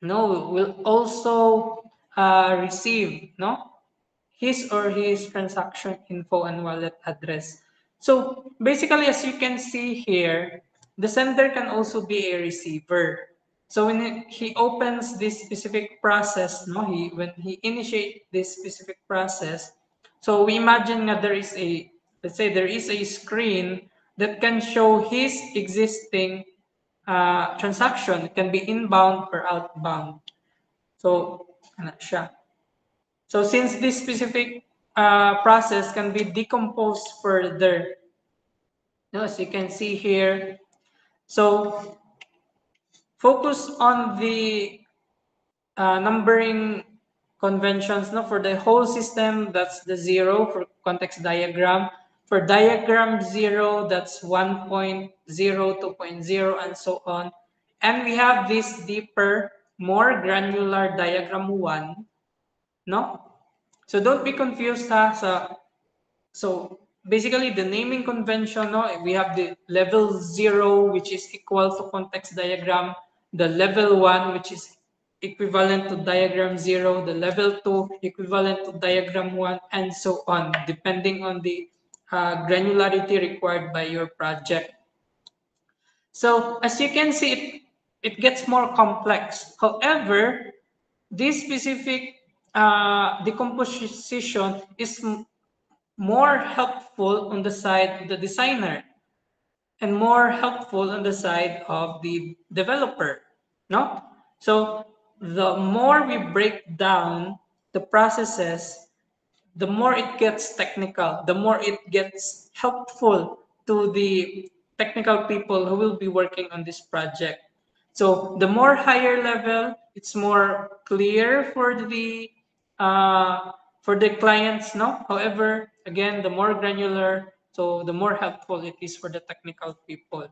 no, will also receive, no, his or his transaction info and wallet address. So basically, as you can see here, the sender can also be a receiver. So when he opens this specific process, no, when he initiate this specific process, so we imagine that there is a, let's say there is a screen that can show his existing transaction. It can be inbound or outbound. So, ano siya. So since this specific process can be decomposed further, as you can see here, so focus on the numbering conventions, no, for the whole system. That's the 0 for context diagram. For diagram 0, that's 1.0, 2.0, and so on. And we have this deeper, more granular diagram 1, no? So don't be confused, ha. So basically the naming convention, no, we have the level 0, which is equal to context diagram, the level 1, which is equivalent to diagram 0, the level 2 equivalent to diagram 1, and so on, depending on the granularity required by your project. So as you can see, it gets more complex. However, this specific decomposition is more helpful on the side of the designer and more helpful on the side of the developer, no? So the more we break down the processes, the more it gets technical, the more it gets helpful to the technical people who will be working on this project. So the more higher level, it's more clear for the clients, no? However, again, the more granular, so the more helpful it is for the technical people.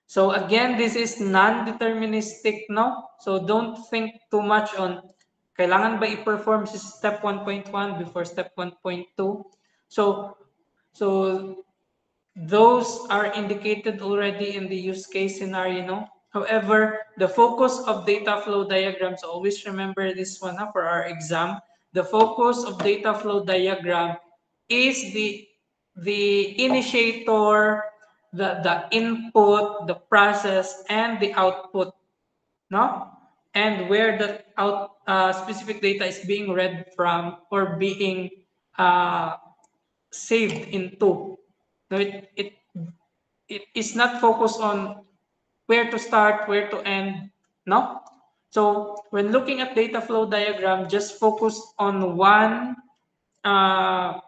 So again, this is non-deterministic, no? So don't think too much on kailangan ba i-perform si step 1.1 before step 1.2. So those are indicated already in the use case scenario, no? However, the focus of data flow diagrams, always remember this one for our exam. the focus of data flow diagram is the initiator, the input, the process, and the output, no? And where the specific data is being read from or being uh, saved into. No, it is not focused on where to start, where to end, no? So when looking at data flow diagram, just focus on uh,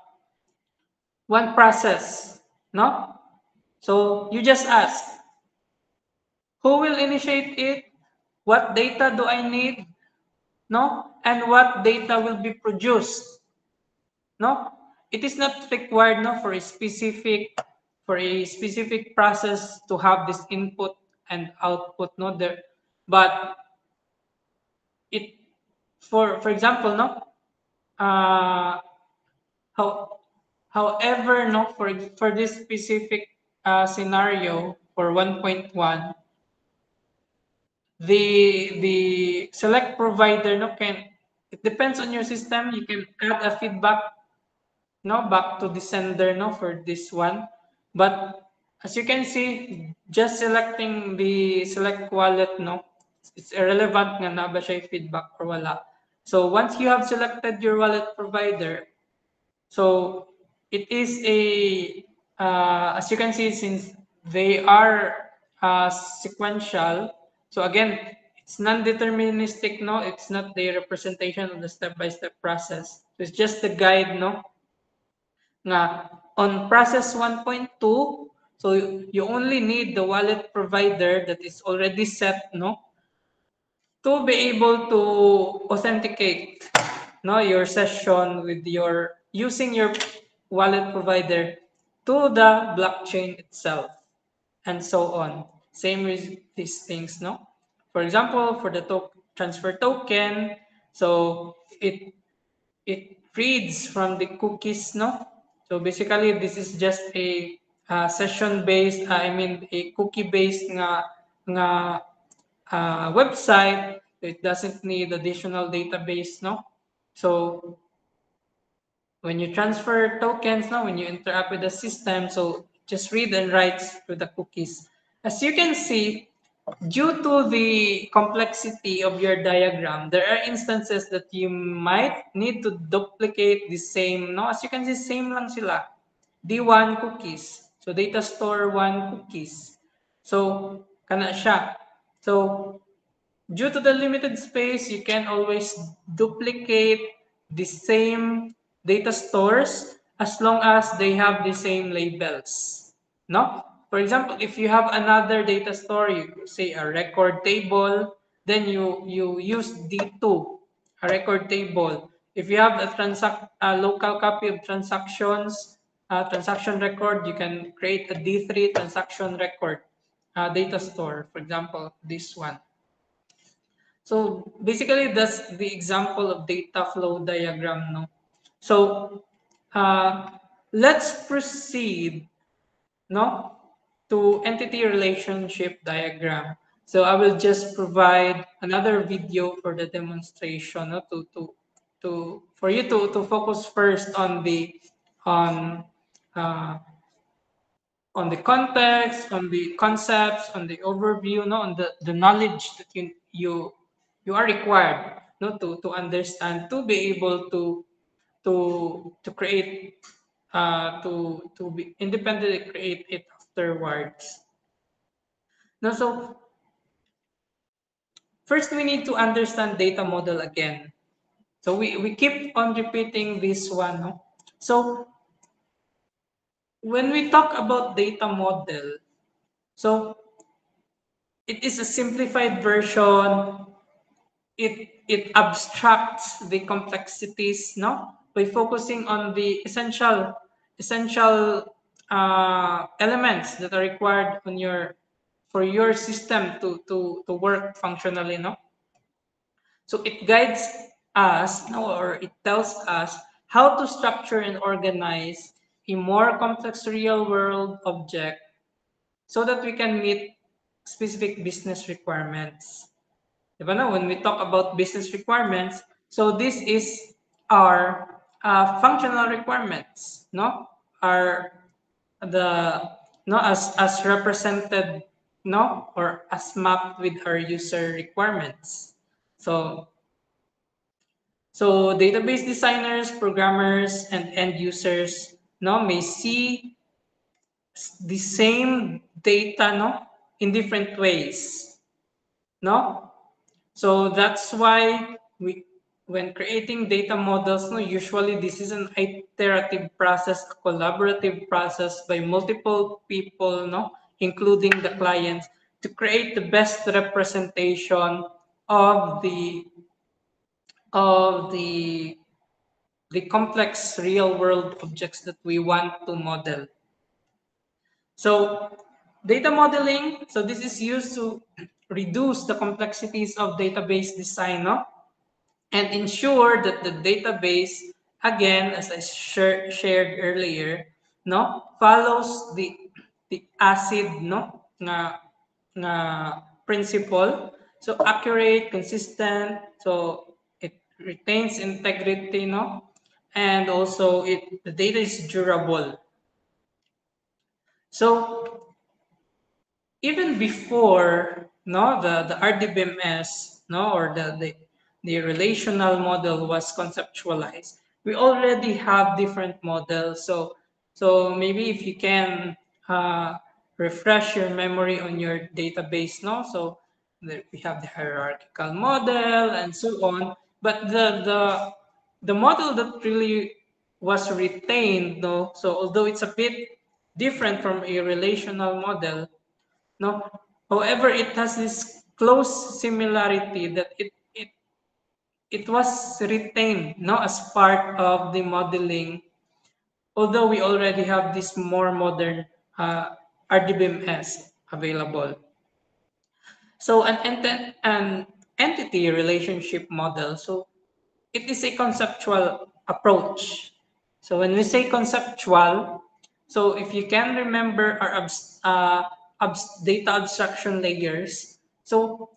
one process, no? So you just ask, who will initiate it? What data do I need? No? And what data will be produced? No? It is not required, no, for a specific process to have this input and output, no, there. But it, for example, no, uh, how, however, no, for this specific scenario for 1.1, the select provider, no, can, it depends on your system, you can add a feedback, no, back to the sender, no, for this one. But as you can see, just selecting the select wallet, no, it's irrelevant nga na ba siya feedback or wala. So once you have selected your wallet provider, so it is a as you can see, since they are sequential, so again, it's non-deterministic, no, it's not the representation of the step-by-step process. So it's just the guide, no, nga on process 1.2, so you only need the wallet provider that is already set, no, to be able to authenticate, no, your session with your using your wallet provider to the blockchain itself, and so on. Same with these things, no. For example, for the transfer token, so it reads from the cookies, no? So basically, this is just a session-based, I mean, a cookie-based nga website. It doesn't need additional database, no? So when you transfer tokens, no, when you interact with the system, so just read and writes to the cookies. As you can see, due to the complexity of your diagram, there are instances that you might need to duplicate the same, no? As you can see, same lang sila. D1 cookies. So data store 1 cookies. So kana siya. So due to the limited space, you can always duplicate the same data stores as long as they have the same labels. No? For example, if you have another data store, you say a record table, then you use D2, a record table. If you have a local copy of transactions, transaction record, you can create a D3 transaction record data store. For example, this one. So basically, that's the example of data flow diagram, no? So uh, let's proceed, no, to entity relationship diagram. So I will just provide another video for the demonstration, no, to for you to focus first on uh, on the context, on the concepts, on the overview, no, on the knowledge that you are required, no, to understand, to be able to create to be independently create it afterwards. No, so first we need to understand data model again. So we keep on repeating this one, no? So when we talk about data model, so it is a simplified version. It abstracts the complexities, no, by focusing on the essential elements that are required on your for your system to work functionally, no. So it guides us, no, or it tells us how to structure and organize a more complex real world object so that we can meet specific business requirements. Diba na? When we talk about business requirements, so this is are functional requirements, no, are the no as represented, no, or as mapped with our user requirements. So database designers, programmers, and end users, no, may see the same data, no, in different ways, no. So that's why we, when creating data models, no, usually this is an iterative process, a collaborative process by multiple people, no, including the clients, to create the best representation of of the the complex real world objects that we want to model. So data modeling, so this is used to reduce the complexities of database design, no? And ensure that the database, again, as I shared earlier, no, follows the ACID, no, na principle. So accurate, consistent, so it retains integrity, no, and also the data is durable. So even before, no, the RDBMS, no, or the relational model was conceptualized, we already have different models. So maybe if you can refresh your memory on your database, no, so we have the hierarchical model and so on. But the model that really was retained, no, so although it's a bit different from a relational model, no. However, it has this close similarity that it was retained, no, as part of the modeling, although we already have this more modern RDBMS available. So an entity relationship model, so it is a conceptual approach. So when we say conceptual, so if you can remember our data abstraction layers, so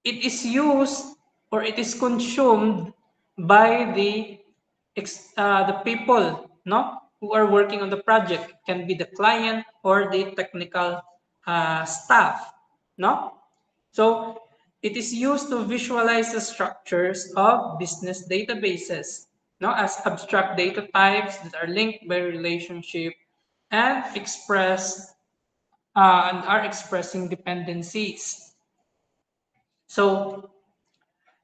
it is used or it is consumed by the people, no, who are working on the project. It can be the client or the technical staff, no. So it is used to visualize the structures of business databases, no, as abstract data types that are linked by relationship and and are expressing dependencies. So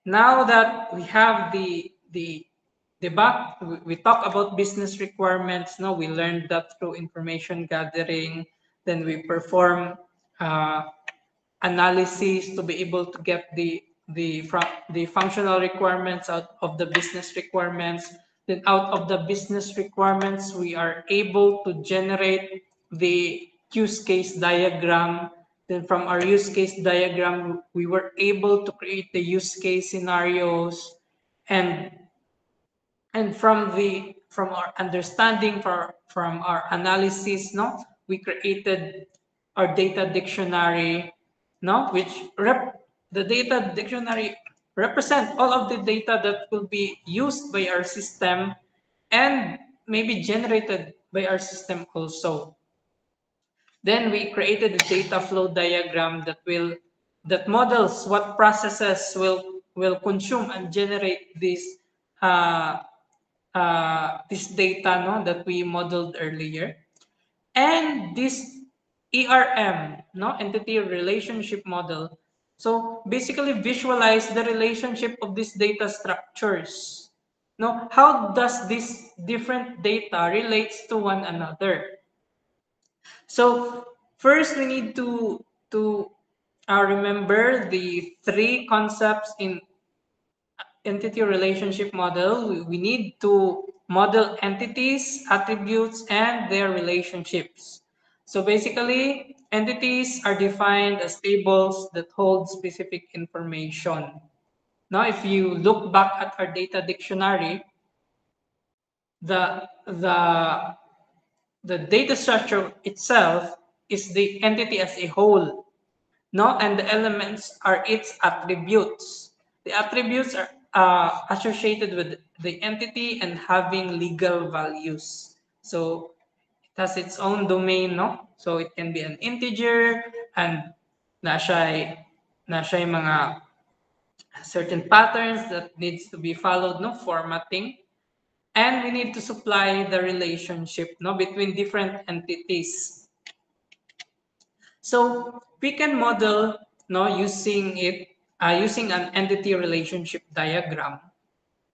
now that we have the back, we talk about business requirements. No, we learned that through information gathering. Then we perform uh, analysis to be able to get the functional requirements out of the business requirements. Then out of the business requirements, we are able to generate the use case diagram. Then from our use case diagram, we were able to create the use case scenarios, and from our understanding, from our analysis, no, we created our data dictionary, no, which the data dictionary represent all of the data that will be used by our system and maybe generated by our system also. Then we created a data flow diagram that models what processes will consume and generate uh, this data, no, that we modeled earlier. And this ERM, no, entity relationship model, so basically visualize the relationship of these data structures. No, how does this different data relates to one another? So first we need to remember the three concepts in entity relationship model. We need to model entities, attributes, and their relationships. So basically, entities are defined as tables that hold specific information. Now, if you look back at our data dictionary, the the the data structure itself is the entity as a whole, no, and the elements are its attributes. The attributes associated with the entity and having legal values. So it has its own domain, no? So it can be an integer and na siya mga certain patterns that needs to be followed, no? Formatting. And we need to supply the relationship, no, between different entities. So we can model, no, using an entity relationship diagram.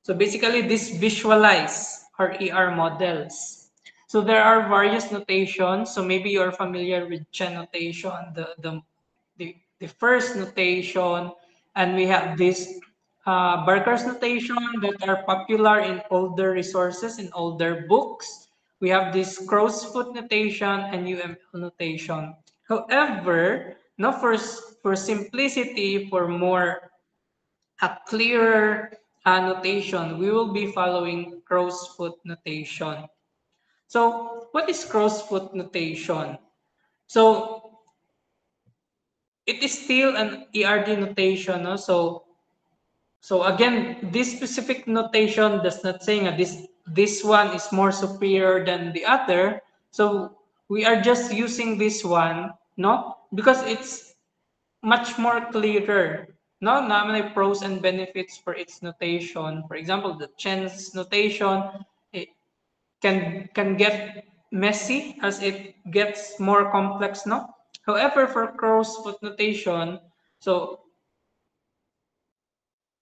So basically, this visualize our ER models. So there are various notations. So maybe you're familiar with Chen notation, the first notation, and we have this Barker's notation that are popular in older resources, in older books. We have this crow's foot notation and UML notation. However, no, for simplicity, for more a clearer notation, we will be following crow's foot notation. So what is crow's foot notation? So it is still an ERD notation. No? So again, this specific notation does not say that this one is more superior than the other. So we are just using this one, no, because it's much more clearer. No, not many pros and benefits for its notation. For example, the Chen's notation, it can get messy as it gets more complex. No, however, for crow's foot notation, so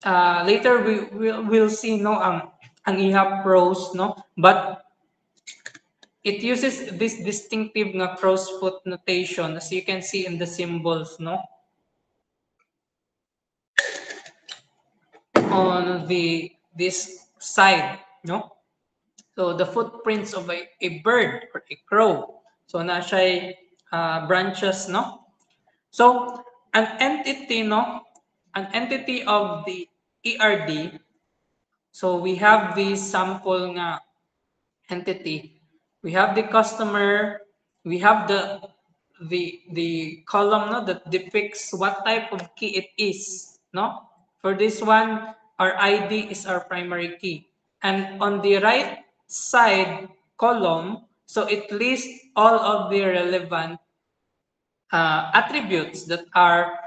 later we'll see, no, ang ihap pros, no, but it uses this distinctive na crow's foot notation, as you can see in the symbols, no, on this side, no. So the footprints of a bird or a crow. So na siya branches, no. So an entity, no, an entity of the ERD. So we have the sample nga entity. We have the customer. We have the column, no, that depicts what type of key it is, no. For this one, our ID is our primary key, and on the right side column, so it lists all of the relevant attributes that are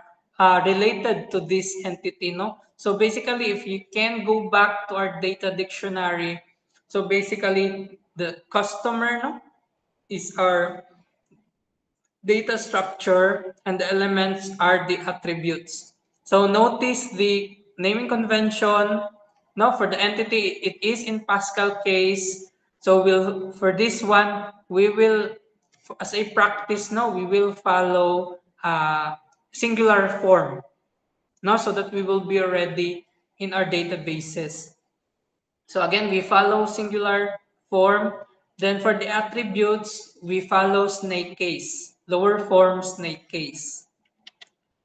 related to this entity, no. So basically, if you can go back to our data dictionary, so basically the customer, no, is our data structure and the elements are the attributes. So notice the naming convention. No, for the entity, it is in Pascal case. So we'll, for this one, we will, as a practice, no, we will follow singular form, no, so that we will be already in our databases. So again, we follow singular form. Then for the attributes, we follow snake case, lower form snake case.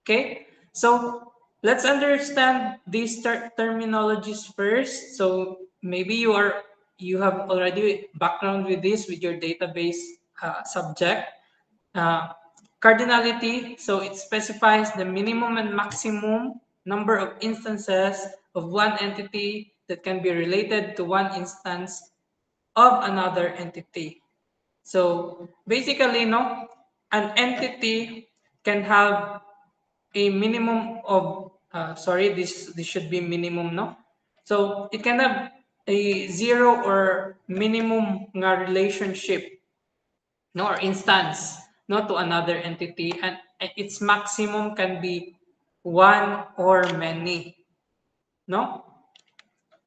Okay, so let's understand these terminologies first. So maybe you have already background with this with your database subject. Uh, Cardinality, so it specifies the minimum and maximum number of instances of one entity that can be related to one instance of another entity. So basically, no, an entity can have a minimum of, sorry, this should be minimum, no? So it can have a zero or minimum nga relationship, no, or instance, no, to another entity, and its maximum can be one or many, no.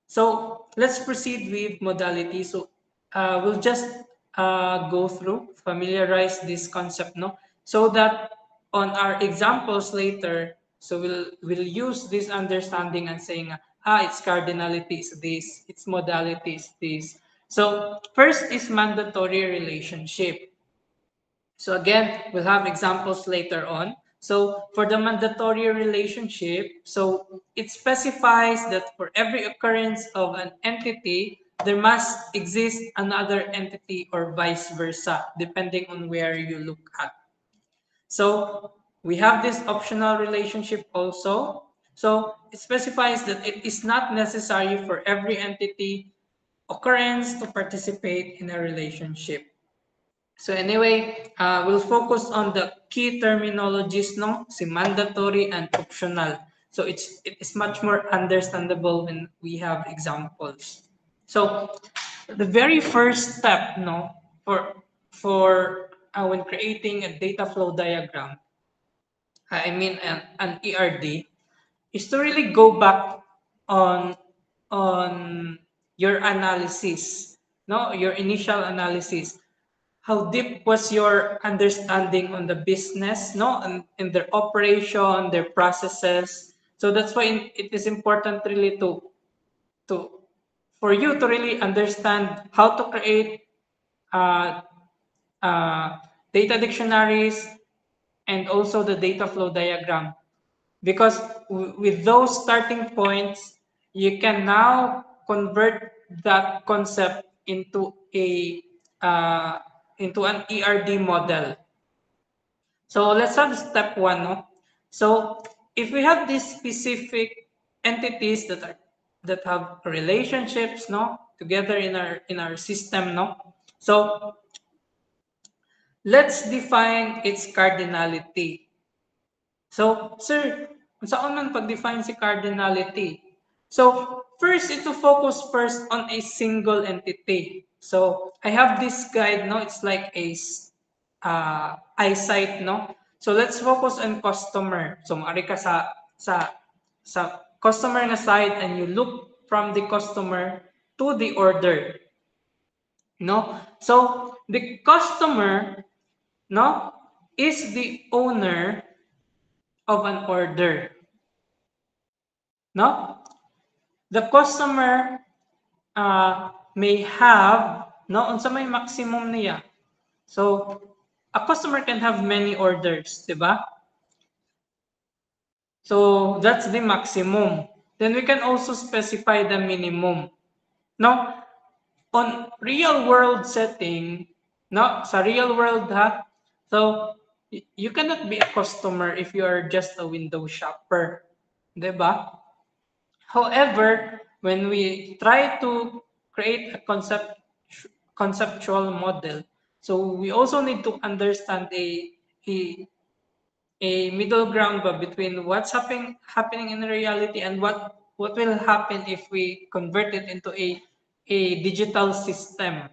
So let's proceed with modality. So we'll just go through, familiarize this concept, no, so that on our examples later, so we'll use this understanding and saying, its cardinality is this, its modality is this. So first is mandatory relationship. So again, we'll have examples later on. So for the mandatory relationship, so it specifies that for every occurrence of an entity, there must exist another entity or vice versa, depending on where you look at. So we have this optional relationship also. So it specifies that it is not necessary for every entity occurrence to participate in a relationship. So anyway, we'll focus on the key terminologies, no? Si mandatory and optional. So it is much more understandable when we have examples. So the very first step, no, for when creating a data flow diagram, I mean an ERD, is to really go back on on your analysis, no, your initial analysis. How deep was your understanding on the business, no, and their operation, their processes. So that's why it is important really to for you to really understand how to create uh, uh, data dictionaries and also the data flow diagram, because with those starting points you can now convert that concept uh, into an ERD model. So let's have step one, no? So if we have these specific entities that have relationships, no, together in our system, no. So let's define its cardinality. So, sir, saan man pag-define si cardinality? So, first, ito focus first on a single entity. So, I have this guide, no? It's like a eyesight, no? So, let's focus on customer. So, maari ka sa customer na side and you look from the customer to the order, no? So, the customer, no, is the owner of an order. No, the customer may have, no, unsa may maximum niya. So a customer can have many orders, di ba? So that's the maximum. Then we can also specify the minimum. Now, on real world setting, no, sa real world ha, so you cannot be a customer if you are just a window shopper, di ba? However, when we try to create a conceptual model, so we also need to understand a, a middle ground between what's happening in reality and what will happen if we convert it into a digital system.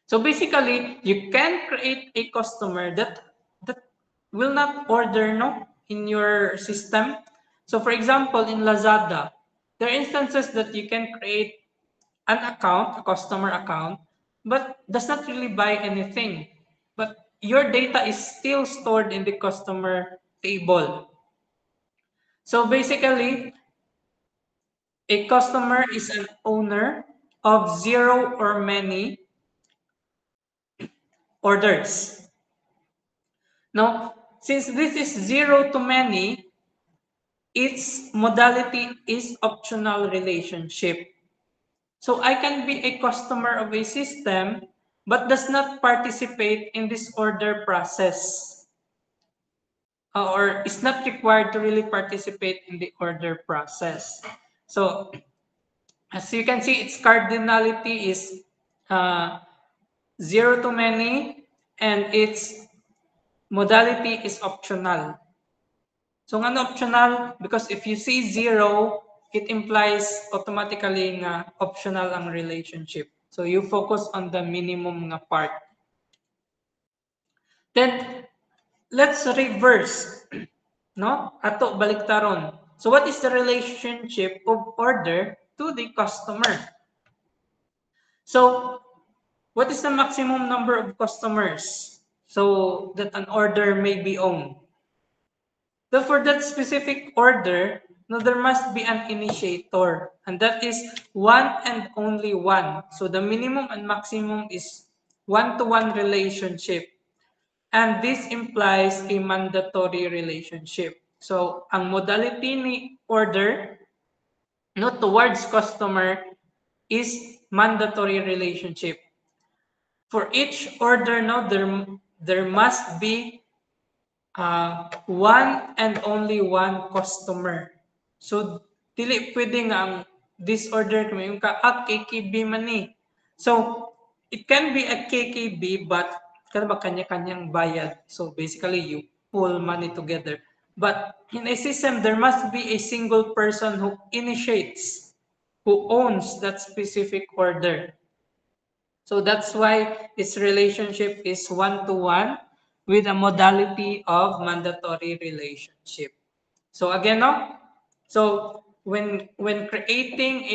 So basically, you can create a customer that will not order, no, in your system. So for example, in Lazada, there are instances that you can create an account, a customer account, but does not really buy anything. But your data is still stored in the customer table. So basically, a customer is an owner of zero or many orders. Now, since this is zero to many, its modality is optional relationship. So I can be a customer of a system but does not participate in this order process, or is not required to really participate in the order process. So as you can see, its cardinality is uh, zero to many and its modality is optional. So nga optional, because if you see zero, it implies automatically na optional ang relationship. So you focus on the minimum nga part. Then let's reverse, no? Ato baliktaron. So what is the relationship of order to the customer? So what is the maximum number of customers so that an order may be owned? So for that specific order, no, there must be an initiator, and that is one and only one. So the minimum and maximum is one-to-one relationship, and this implies a mandatory relationship. So ang modality ni order, no, towards customer is mandatory relationship. For each order, no, there must be one and only one customer. So dili pwede nga ang disorder kami yung KKB man ni. So it can be a KKB but kada ba kanya-kanyang bayad. So basically you pull money together. But in a system there must be a single person who initiates, who owns that specific order. So that's why its relationship is one-to-one with a modality of mandatory relationship. So again, no? So when creating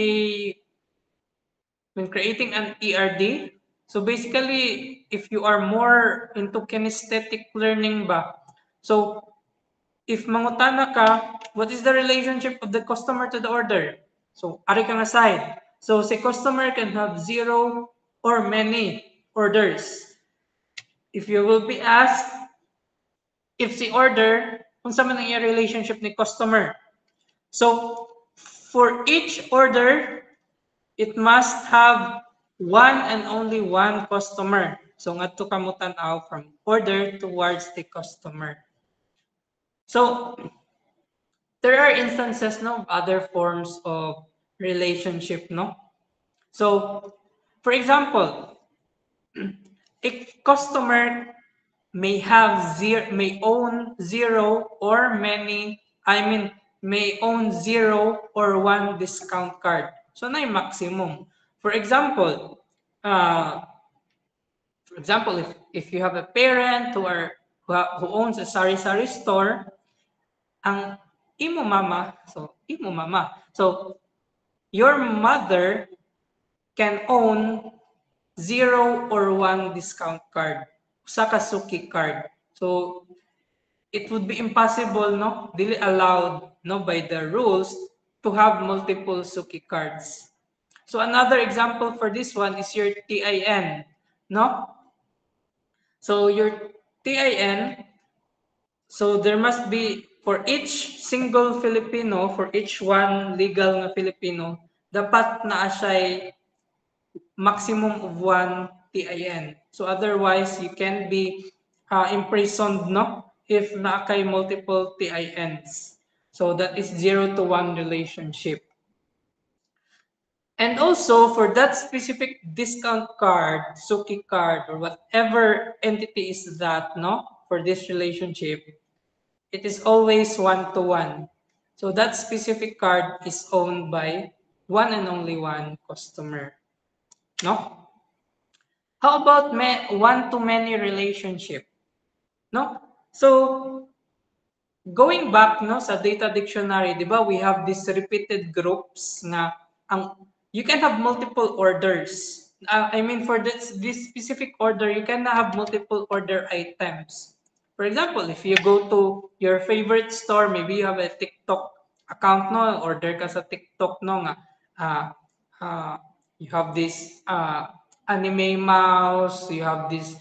an ERD, so basically if you are more into kinesthetic learning ba, so if mangutana ka, what is the relationship of the customer to the order? So, ari kang aside. So, si customer can have zero or many orders. If you will be asked, if si order, kung sa man ang iyang relationship ni customer. So, for each order, it must have one and only one customer. So, ngadto ka mo tan-aw from order towards the customer. So, there are instances no of other forms of relationship, no? So, for example, a customer may own zero or many, may own zero or one discount card. So, na yung maximum. For example, if you have a parent who owns a sari-sari store, ang imo mama, so your mother can own zero or one discount card, sa Suki card. So it would be impossible, no, dili allowed, no, by the rules to have multiple Suki cards. So another example for this one is your TIN, no? So your TIN, so there must be for each single Filipino, for each one legal na Filipino, dapat naa siya maximum of one TIN. So otherwise, you can be imprisoned, no? If na kay multiple TINs. So that is 0 to 1 relationship. And also, for that specific discount card, Suki card, or whatever entity is that, no? For this relationship, it is always 1 to 1. So that specific card is owned by one and only one customer. No? How about one-to-many relationship? No? So, going back no sa data dictionary, di ba, we have these repeated groups na you can have multiple orders. For this specific order, you can have multiple order items. For example, if you go to your favorite store, maybe you have a TikTok account, no, order ka sa TikTok, no, nga, you have this anime mouse, you have this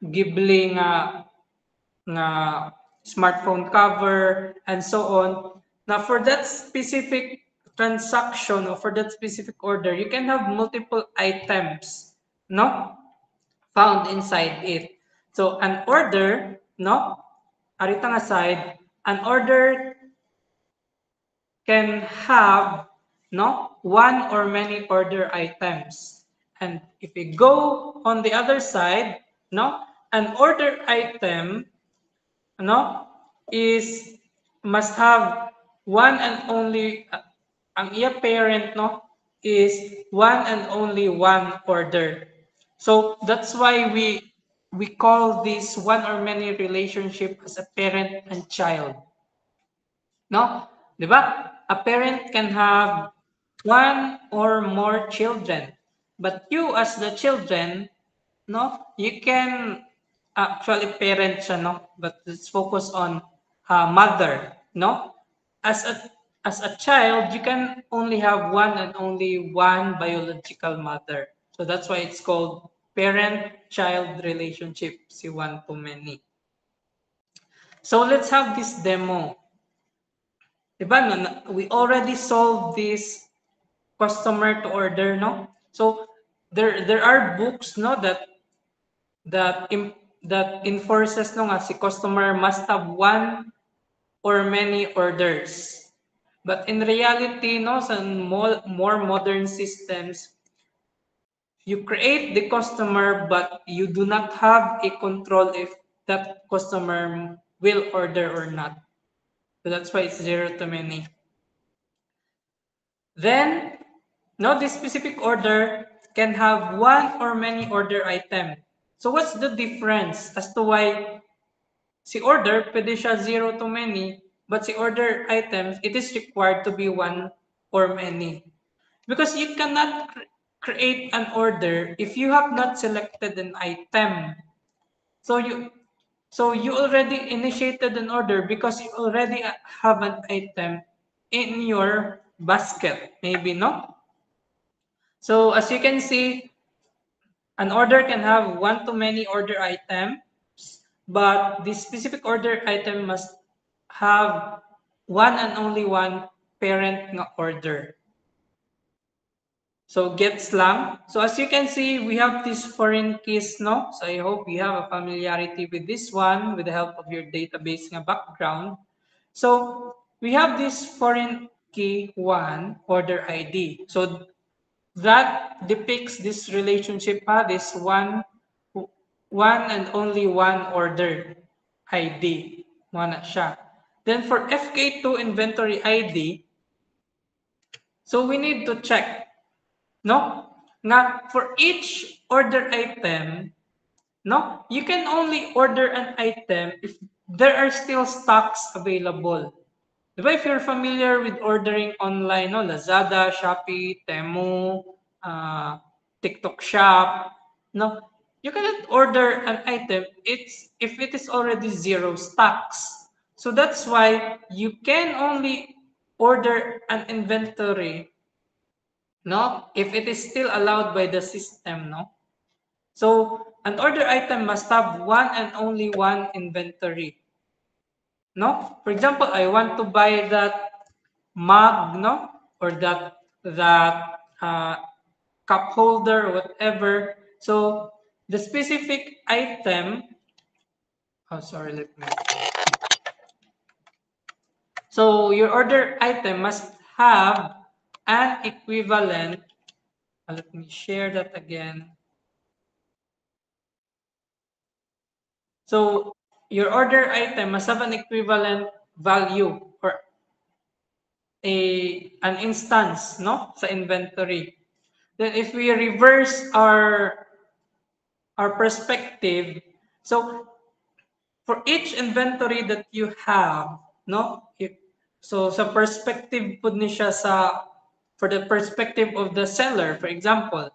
Ghibli nga smartphone cover, and so on. Now, for that specific transaction or for that specific order, you can have multiple items, no, found inside it. So an order, no, aritang aside, an order can have, no, one or many order items. And if we go on the other side, no, an order item, no, must have one and only, ang iya parent, no, is one and only one order. So that's why we call this one or many relationship as a parent and child. No? Di ba? A parent can have one or more children. But you as the children, no, you can actually parent siya, no? But let's focus on mother, no? As a child, you can only have one and only one biological mother. So that's why it's called parent-child relationship, si one to many. So let's have this demo. Diba, we already solved this customer to order, no? So there are books, no, that that enforces no nga si customer must have one or many orders. But in reality, no, sa more modern systems, you create the customer, but you do not have a control if that customer will order or not. So that's why it's zero to many. Then, no, this specific order can have one or many order item. So what's the difference as to why si order pwede siya zero to many, but si order items, it is required to be one or many. Because you cannot create an order if you have not selected an item. So you already initiated an order because you already have an item in your basket, maybe, no? So as you can see, an order can have one to many order items, but the specific order item must have one and only one parent nga order. So gets lang. So as you can see, we have these foreign keys, no? So I hope you have a familiarity with this one with the help of your database nga background. So we have this foreign key one order ID. So that depicts this relationship, this one and only one order ID. One siya. Then for FK2 inventory ID, so we need to check, no? Na for each order item, no? You can only order an item if there are still stocks available. Diba, if you're familiar with ordering online, no? Lazada, Shopee, Temu, TikTok Shop, no? You cannot order an item if it is already zero stocks. So that's why you can only order an inventory, no, if it is still allowed by the system, no. So an order item must have one and only one inventory, no. For example, I want to buy that mug, no, or that cup holder or whatever. So the specific item, oh sorry, let me. So your order item must have an equivalent. Let me share that again. So your order item must have an equivalent value or an instance, no, sa inventory. Then if we reverse our perspective, so for each inventory that you have, no, so sa perspective po ni siya for the perspective of the seller, for example,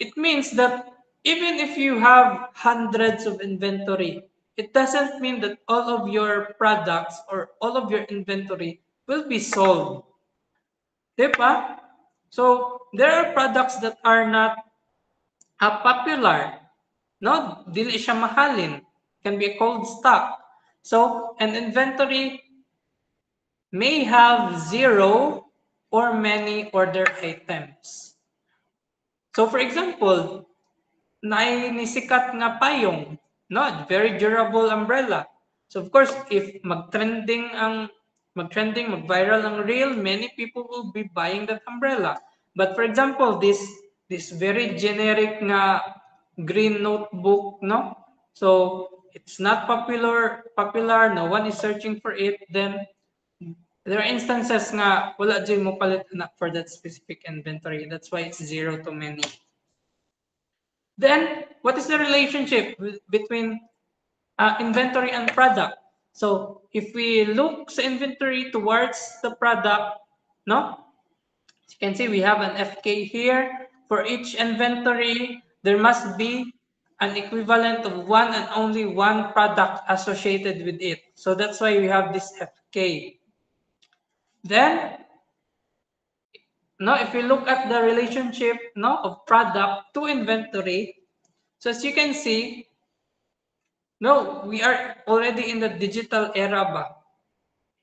it means that even if you have hundreds of inventory, it doesn't mean that all of your products or all of your inventory will be sold. Diba? So there are products that are not popular. No, dili siya mahalin. Can be a cold stock. So an inventory may have zero or many order items. So for example, nisikat nga payong, no, very durable umbrella. So of course, if mag-viral ang reel, many people will be buying that umbrella. But for example, this very generic nga green notebook, no? So it's not popular, no one is searching for it, then there are instances nga wala dyan mo palit na for that specific inventory. That's why it's zero to many. Then, what is the relationship between inventory and product? So, if we look sa inventory towards the product, no? As you can see, we have an FK here. For each inventory, there must be an equivalent of one and only one product associated with it. So that's why we have this FK. Then, no, if you look at the relationship, no, of product to inventory, so as you can see, no, we are already in the digital era ba.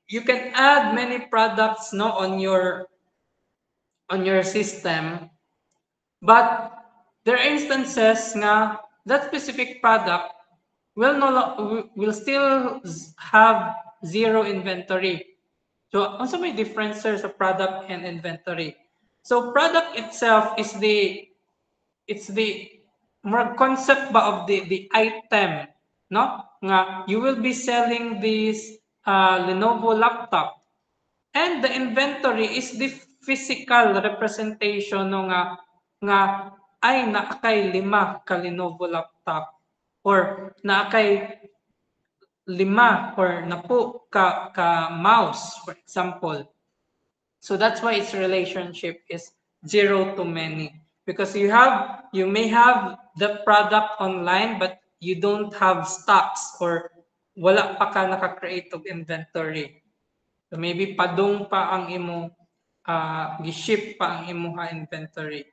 You can add many products, no, on your system, but there are instances nga that specific product will still have zero inventory. So also may differences of product and inventory. So product itself is the more concept ba of the item, no? Nga you will be selling this Lenovo laptop, and the inventory is the physical representation no nga ay naakay 5 ka Lenovo laptop, or naakay 5 or 10 ka mouse, for example. So that's why its relationship is 0 to many, because you may have the product online but you don't have stocks, or wala pa ka naka-create of inventory. So maybe padung pa ang imo gi-ship pa ang imuha inventory.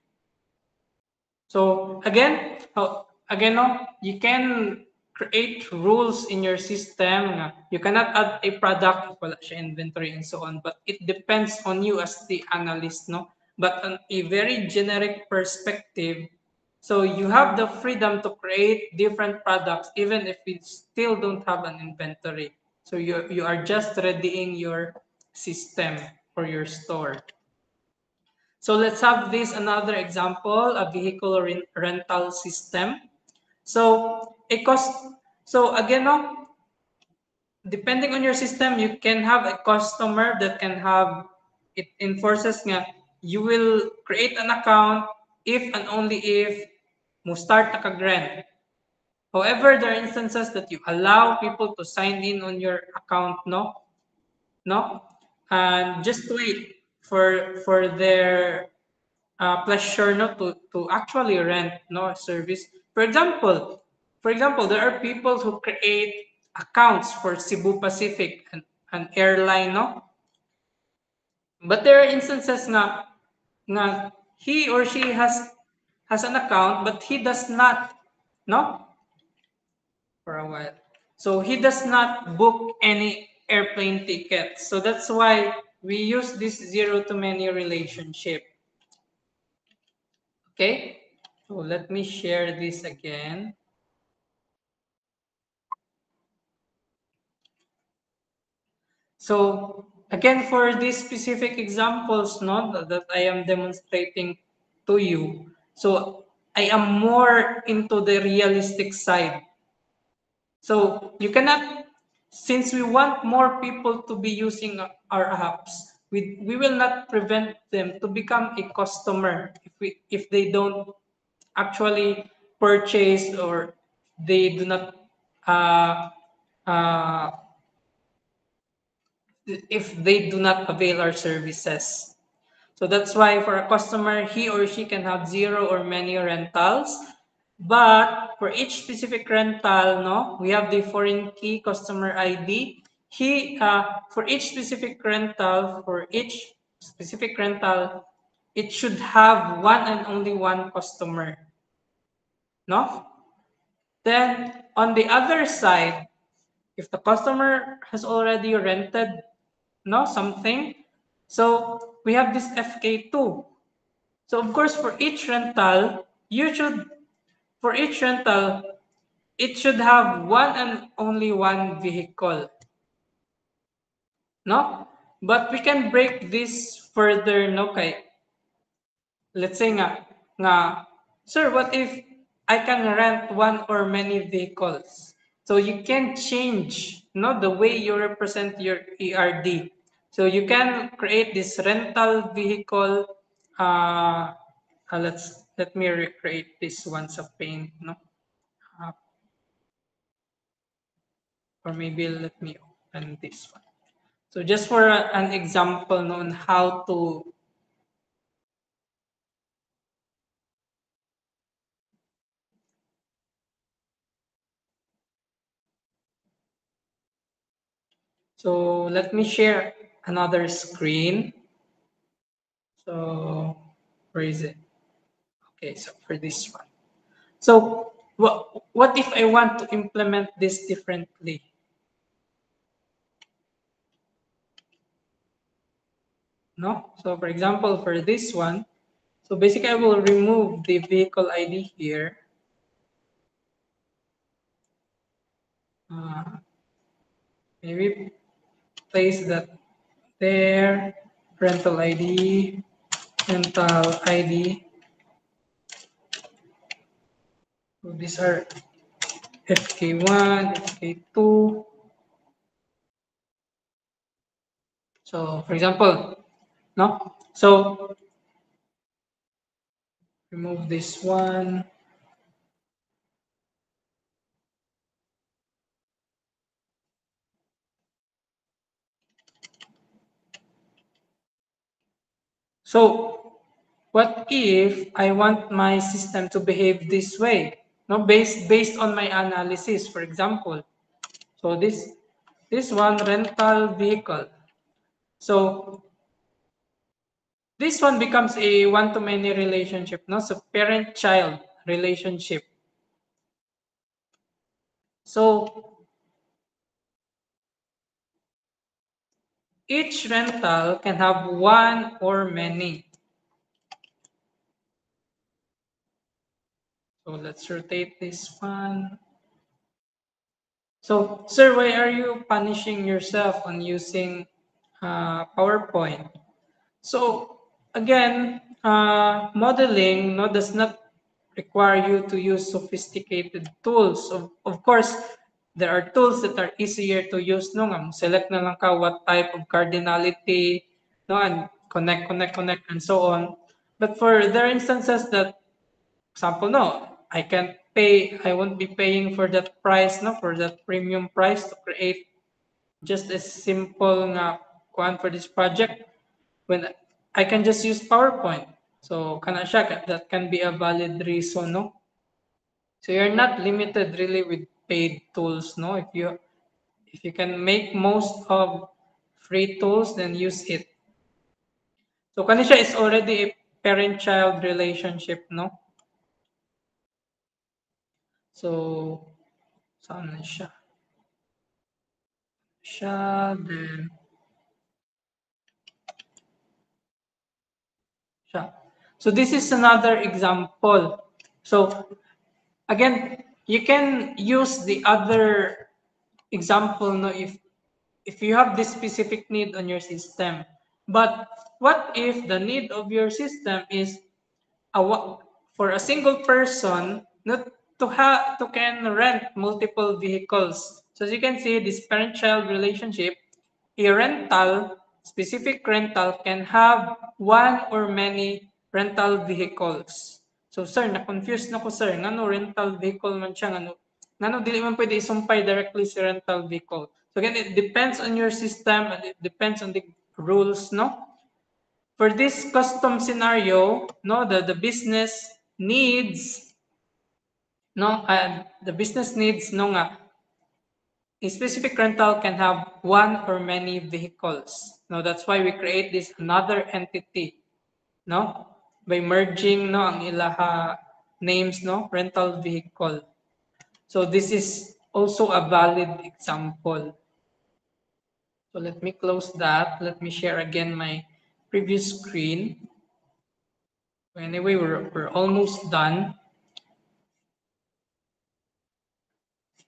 So again, no, you can create rules in your system. You cannot add a product if wala siya inventory and so on, but it depends on you as the analyst, no? But on a very generic perspective, so you have the freedom to create different products even if you still don't have an inventory. So you are just readying your system for your store. So let's have this another example, a vehicle rental system. So a cost. So again, no, depending on your system, you can have a customer that can have, it enforces nga you will create an account if and only if mo start na kag-rent. However, there are instances that you allow people to sign in on your account, no, and just wait for their pleasure, no, to actually rent, no, a service. For example, there are people who create accounts for Cebu Pacific, an airline, no, but there are instances na he or she has an account but he does not, no, for a while, so he does not book any airplane tickets. So that's why we use this 0 to many relationship. Okay, so let me share this again. So again, for these specific examples, no, that I am demonstrating to you, so I am more into the realistic side. So you cannot, since we want more people to be using our apps, we will not prevent them to become a customer if they don't actually purchase, or they do not uh, uh, if they do not avail our services. So that's why for a customer, he or she can have 0 or many rentals. But for each specific rental, no, we have the foreign key customer ID. For each specific rental, it should have one and only one customer, no? Then on the other side, if the customer has already rented, no, something, so we have this FK2. So of course, for each rental, it should have one and only one vehicle, no? But we can break this further, no, kay, let's say nga, sir, what if I can rent one or many vehicles? So you can change, no, the way you represent your ERD. So you can create this rental vehicle. Let me recreate this once of paint, no, uh, or maybe let me open this one. So just for an example, no, on how to. So let me share another screen. So where is it? Okay, so for this one. So what if I want to implement this differently? No? So for example, for this one, so basically I will remove the vehicle ID here. Maybe place that there, rental ID, rental ID. So these are FK1, FK2. So for example, no? So remove this one. So what if I want my system to behave this way? No, based on my analysis, for example. So this one rental vehicle. So this one becomes a one-to-many relationship, no? So parent-child relationship. So each rental can have one or many. So let's rotate this one. So, sir, why are you punishing yourself on using PowerPoint? So, again, modeling no, does not require you to use sophisticated tools. Of course, there are tools that are easier to use. No, select na lang ka what type of cardinality, no, and connect, and so on. But for there are instances that, example, no, I won't be paying for that price, no, for that premium price to create just a simple nga kuan for this project when I can just use PowerPoint. So kana siya, that can be a valid reason, no? So you're not limited really with paid tools, no? If you can make most of free tools, then use it. So kana siya is already a parent-child relationship, no? So saan na siya? Then siya. So this is another example. So again, you can use the other example, no, if you have this specific need on your system. But what if the need of your system is for a single person not to can rent multiple vehicles? So as you can see, this parent-child relationship, a specific rental can have one or many rental vehicles. So sir, na-confuse na ko sir, ngano rental vehicle man siya, ngano dili man pwede isumpay directly si rental vehicle. So again, it depends on your system and it depends on the rules, no? For this custom scenario, no, the business needs, no, the business needs, no nga, a specific rental can have one or many vehicles. No, that's why we create this another entity, no, by merging, no, ang ilaha names, no, rental vehicle. So this is also a valid example. So let me close that. Let me share again my previous screen. Anyway, we're almost done.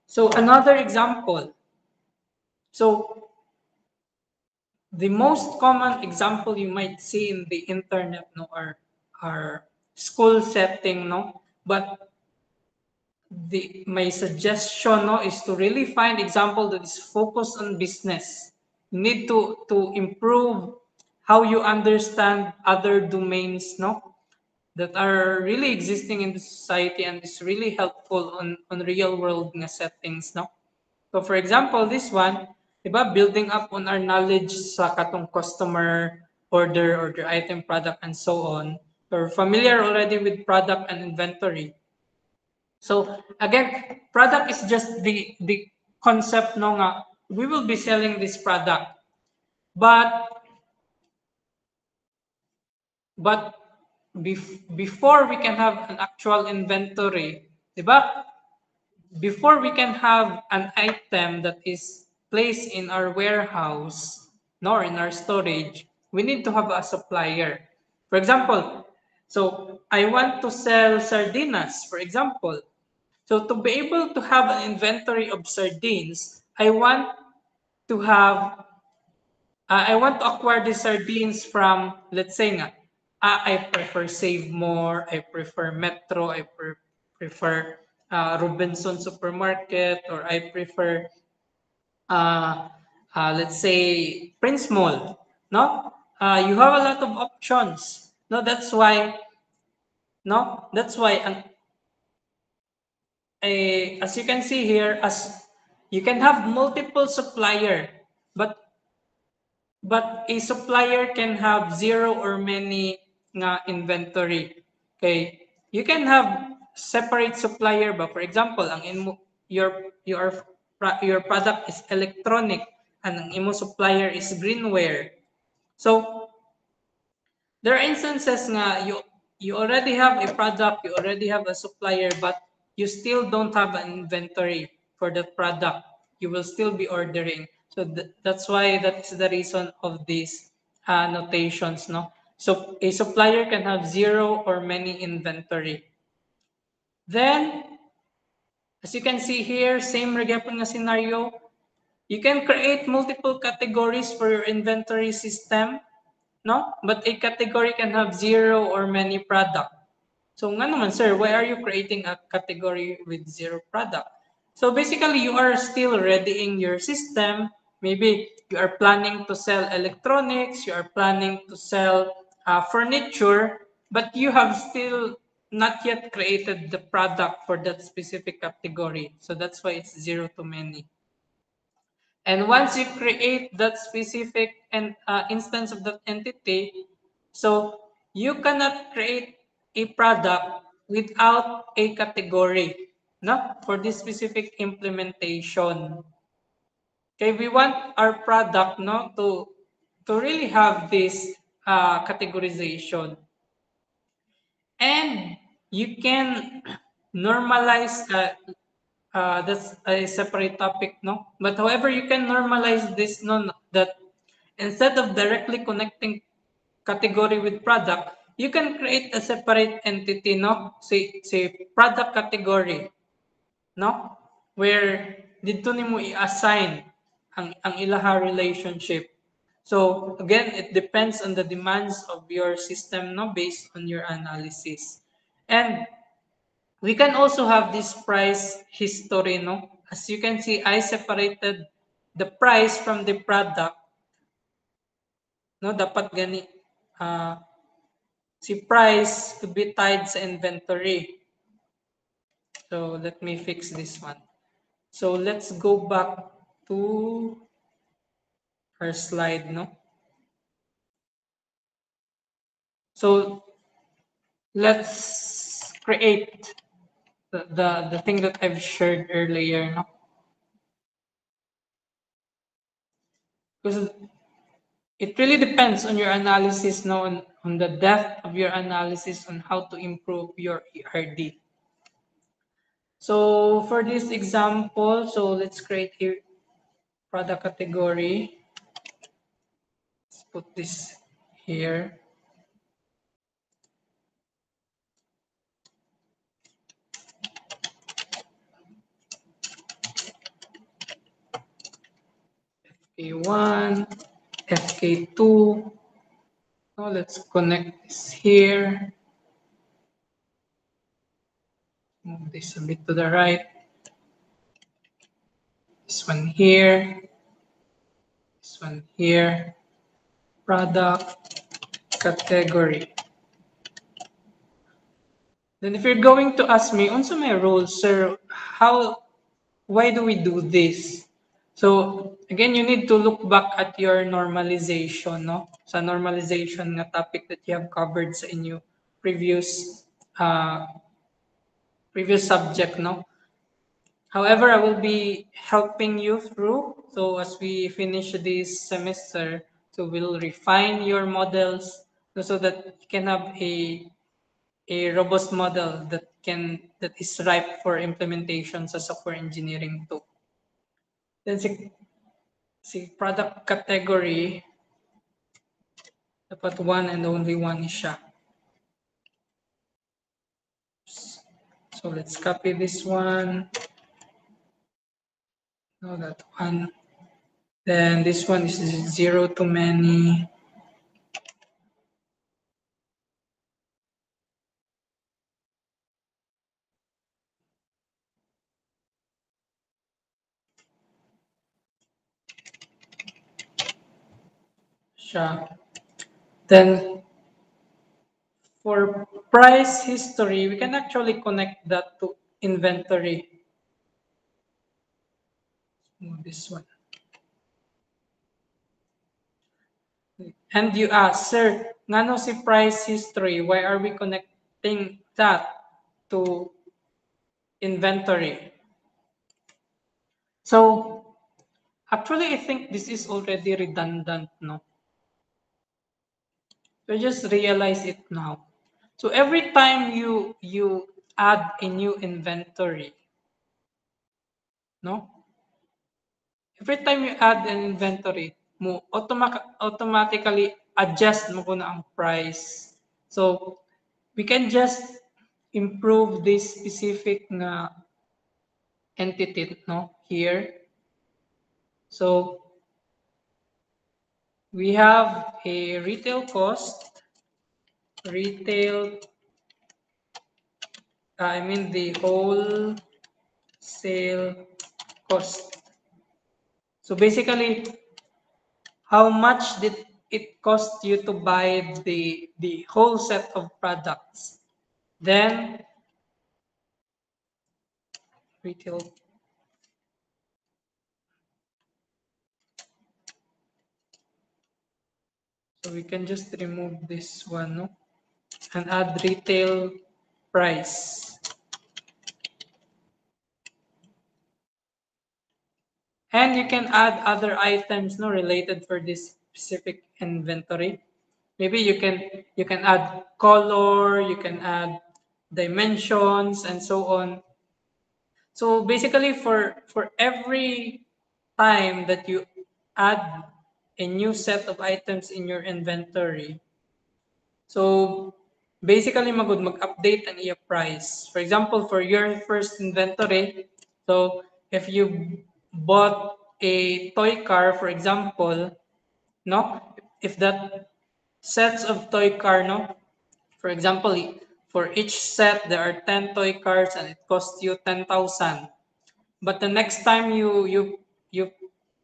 So another example. So the most common example you might see in the internet, no, are school setting, no. But my suggestion, no, is to really find example that is focused on business. You need to improve how you understand other domains, no, that are really existing in the society and is really helpful on real world nga settings, no. So for example, this one, diba, building up on our knowledge sa katong customer, order item, product, and so on. We're familiar already with product and inventory. So again, product is just the concept, no, nga we will be selling this product. But before we can have an actual inventory, diba? Before we can have an item that is placed in our warehouse nor in our storage, we need to have a supplier. For example, so I want to sell sardinas, for example. So to be able to have an inventory of sardines, I want to have I want to acquire the sardines from, let's say nga, I prefer Save More, I prefer Metro, I prefer Robinson Supermarket, or I prefer, uh, let's say, Prince Mall. No, you have a lot of options. No, that's why. No, that's why. As you can see here, as you can have multiple supplier, but a supplier can have zero or many nga inventory. Okay, you can have separate supplier, but for example, ang your product is electronic and ang imo supplier is greenware. So there are instances nga you already have a product, you already have a supplier, but you still don't have an inventory for the product. You will still be ordering. So that's why that's the reason of these notations, no? So a supplier can have zero or many inventory. Then, as you can see here, same magyapon nga scenario, you can create multiple categories for your inventory system, no? But a category can have zero or many product. So nga naman, sir, why are you creating a category with zero product? So basically, you are still readying your system. Maybe you are planning to sell electronics, you are planning to sell furniture, but you have still not yet created the product for that specific category. So that's why it's zero to many. And once you create that specific instance of that entity, so you cannot create a product without a category, no, for this specific implementation. Okay, we want our product, no, to really have this categorization, and you can normalize. That's a separate topic, no. But however, you can normalize this, no, that instead of directly connecting category with product, you can create a separate entity, no? Say product category, no? Where dito nimo i-assign ang ilaha relationship. So again, it depends on the demands of your system, no, based on your analysis. And we can also have this price history, no? As you can see, I separated the price from the product, no? Dapat gani, si price could be tied sa inventory. So let me fix this one. So let's go back to our slide, no? So let's create the thing that I've shared earlier, no? Because it really depends on your analysis, no, on the depth of your analysis on how to improve your ERD. So for this example, so let's create a product category. Let's put this here. FK1, FK2. Now let's connect this here. Move this a bit to the right. This one here. This one here. Product category. Then if you're going to ask me, unsa may rules, sir, why do we do this? So again, you need to look back at your normalization, no? Sa normalization na topic that you have covered sa inyo previous uh, previous subject, no? However, I will be helping you through. So as we finish this semester, so we'll refine your models so that you can have a robust model that is ripe for implementation sa software engineering too. Then si product category, dapat one and only one is siya. So let's copy this one. No, that one. Then this one is 0 to many. Siya. Then for price history, we can actually connect that to inventory. This one. And you ask, sir, ngano si price history? Why are we connecting that to inventory? So actually, I think this is already redundant, no? So just realize it now. So every time you add a new inventory, no? Every time you add an inventory, mo automatically adjust mo ko na ang price. So we can just improve this specific na entity, no, here. So we have a retail cost, retail, I mean the whole sale cost. So basically, how much did it cost you to buy the whole set of products? Then retail. So we can just remove this one, no? And add retail price. And you can add other items, no, related for this specific inventory. Maybe you can add color, you can add dimensions, and so on. So basically, for every time that you add a new set of items in your inventory, so basically mag-update ang iya price. For example, for your first inventory, so if you bought a toy car, for example, no, if that sets of toy car, no, for example, for each set there are 10 toy cars and it costs you 10,000. But the next time you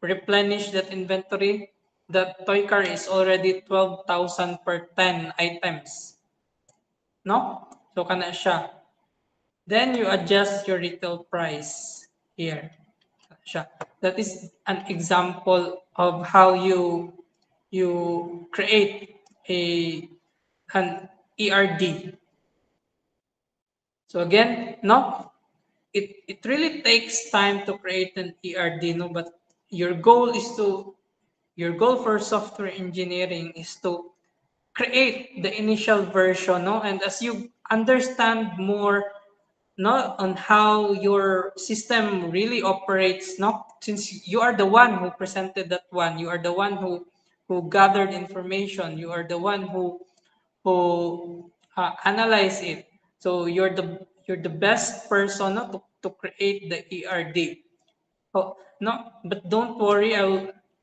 replenish that inventory, the toy car is already 12,000 per 10 items. No? So kana siya. Then you adjust your retail price here. Siya. That is an example of how you create an ERD. So again, no, it really takes time to create an ERD, no, but your goal is to your goal for software engineering is to create the initial version, no, and as you understand more, no, on how your system really operates, no, since you are the one who presented that one, you are the one who gathered information, you are the one who analyze it. So you're the best person, no, to create the ERD. Oh, no, but don't worry.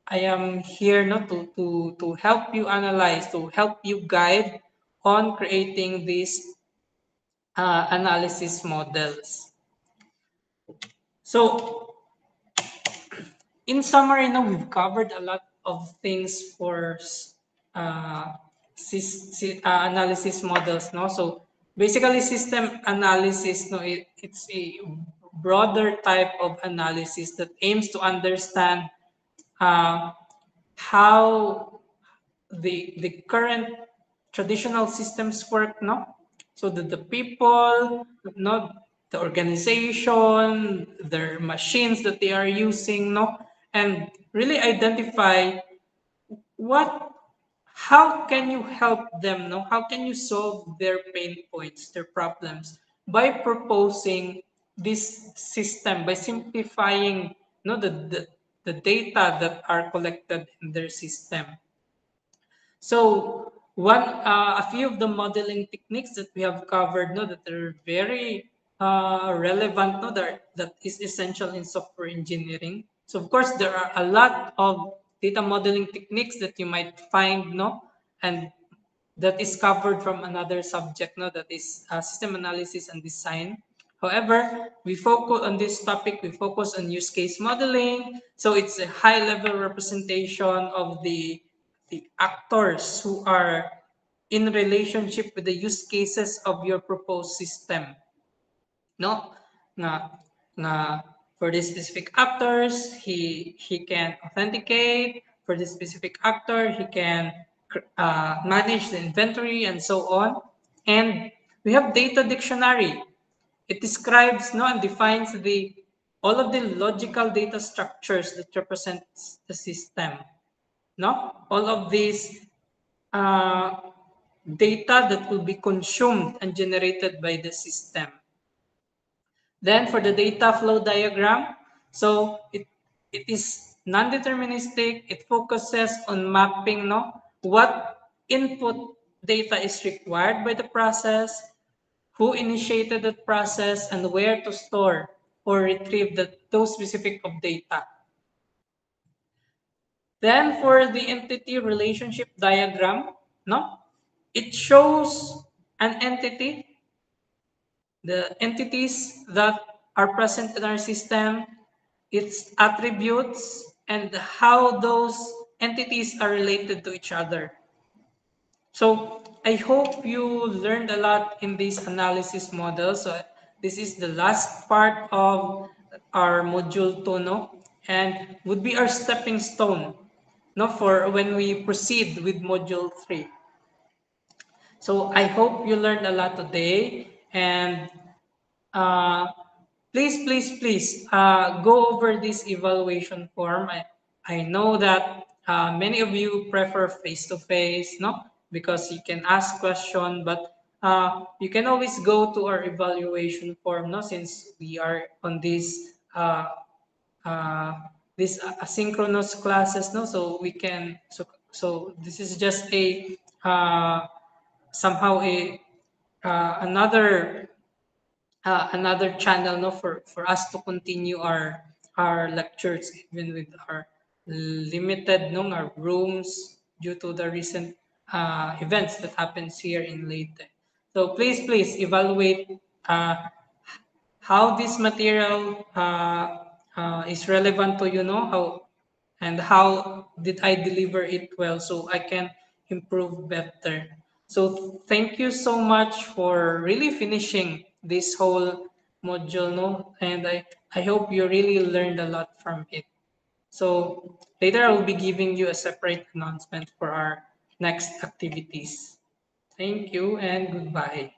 I am here, no, to help you analyze, to help you guide on creating these analysis models. So in summary, no, we've covered a lot of things for uh, analysis models, no. So basically, system analysis, no, it's a broader type of analysis that aims to understand uh, how the current traditional systems work, no, so that the people, no, the organization, their machines that they are using, no, and really identify what how can you help them, no, how can you solve their pain points, their problems, by proposing this system, by simplifying, no, the data that are collected in their system. So a few of the modeling techniques that we have covered, no, that are very relevant, no, that is essential in software engineering. So of course, there are a lot of data modeling techniques that you might find, no, and that is covered from another subject, no, that is system analysis and design. However, we focus on this topic, we focus on use case modeling. So it's a high level representation of the actors who are in relationship with the use cases of your proposed system, no, na for the specific actors he can authenticate, for the specific actor he can manage the inventory and so on. And we have data dictionary. It describes, no, and defines the all of the logical data structures that represents the system, no, all of these uh, data that will be consumed and generated by the system. Then for the data flow diagram, so it is non-deterministic. It focuses on mapping, no, what input data is required by the process, who initiated the process, and where to store or retrieve those specific of data. Then for the entity relationship diagram, no, it shows an entity, the entities that are present in our system, its attributes, and how those entities are related to each other. So I hope you learned a lot in this analysis model. So this is the last part of our module 2, no? And would be our stepping stone, no, for when we proceed with module 3. So I hope you learned a lot today, and uh, please go over this evaluation form. I know that many of you prefer face to face, no, because you can ask question, but you can always go to our evaluation form, no, since we are on uh, this asynchronous classes, no, so we can, so this is just a somehow a another channel, no, for us to continue our lectures even with our limited, no, our rooms due to the recent events that happens here in Leyte. So please evaluate how this material is relevant to you, know, how and how did I deliver it well so I can improve better. So thank you so much for really finishing this whole module, no? And I hope you really learned a lot from it. So later I will be giving you a separate announcement for our next activities. Thank you and goodbye.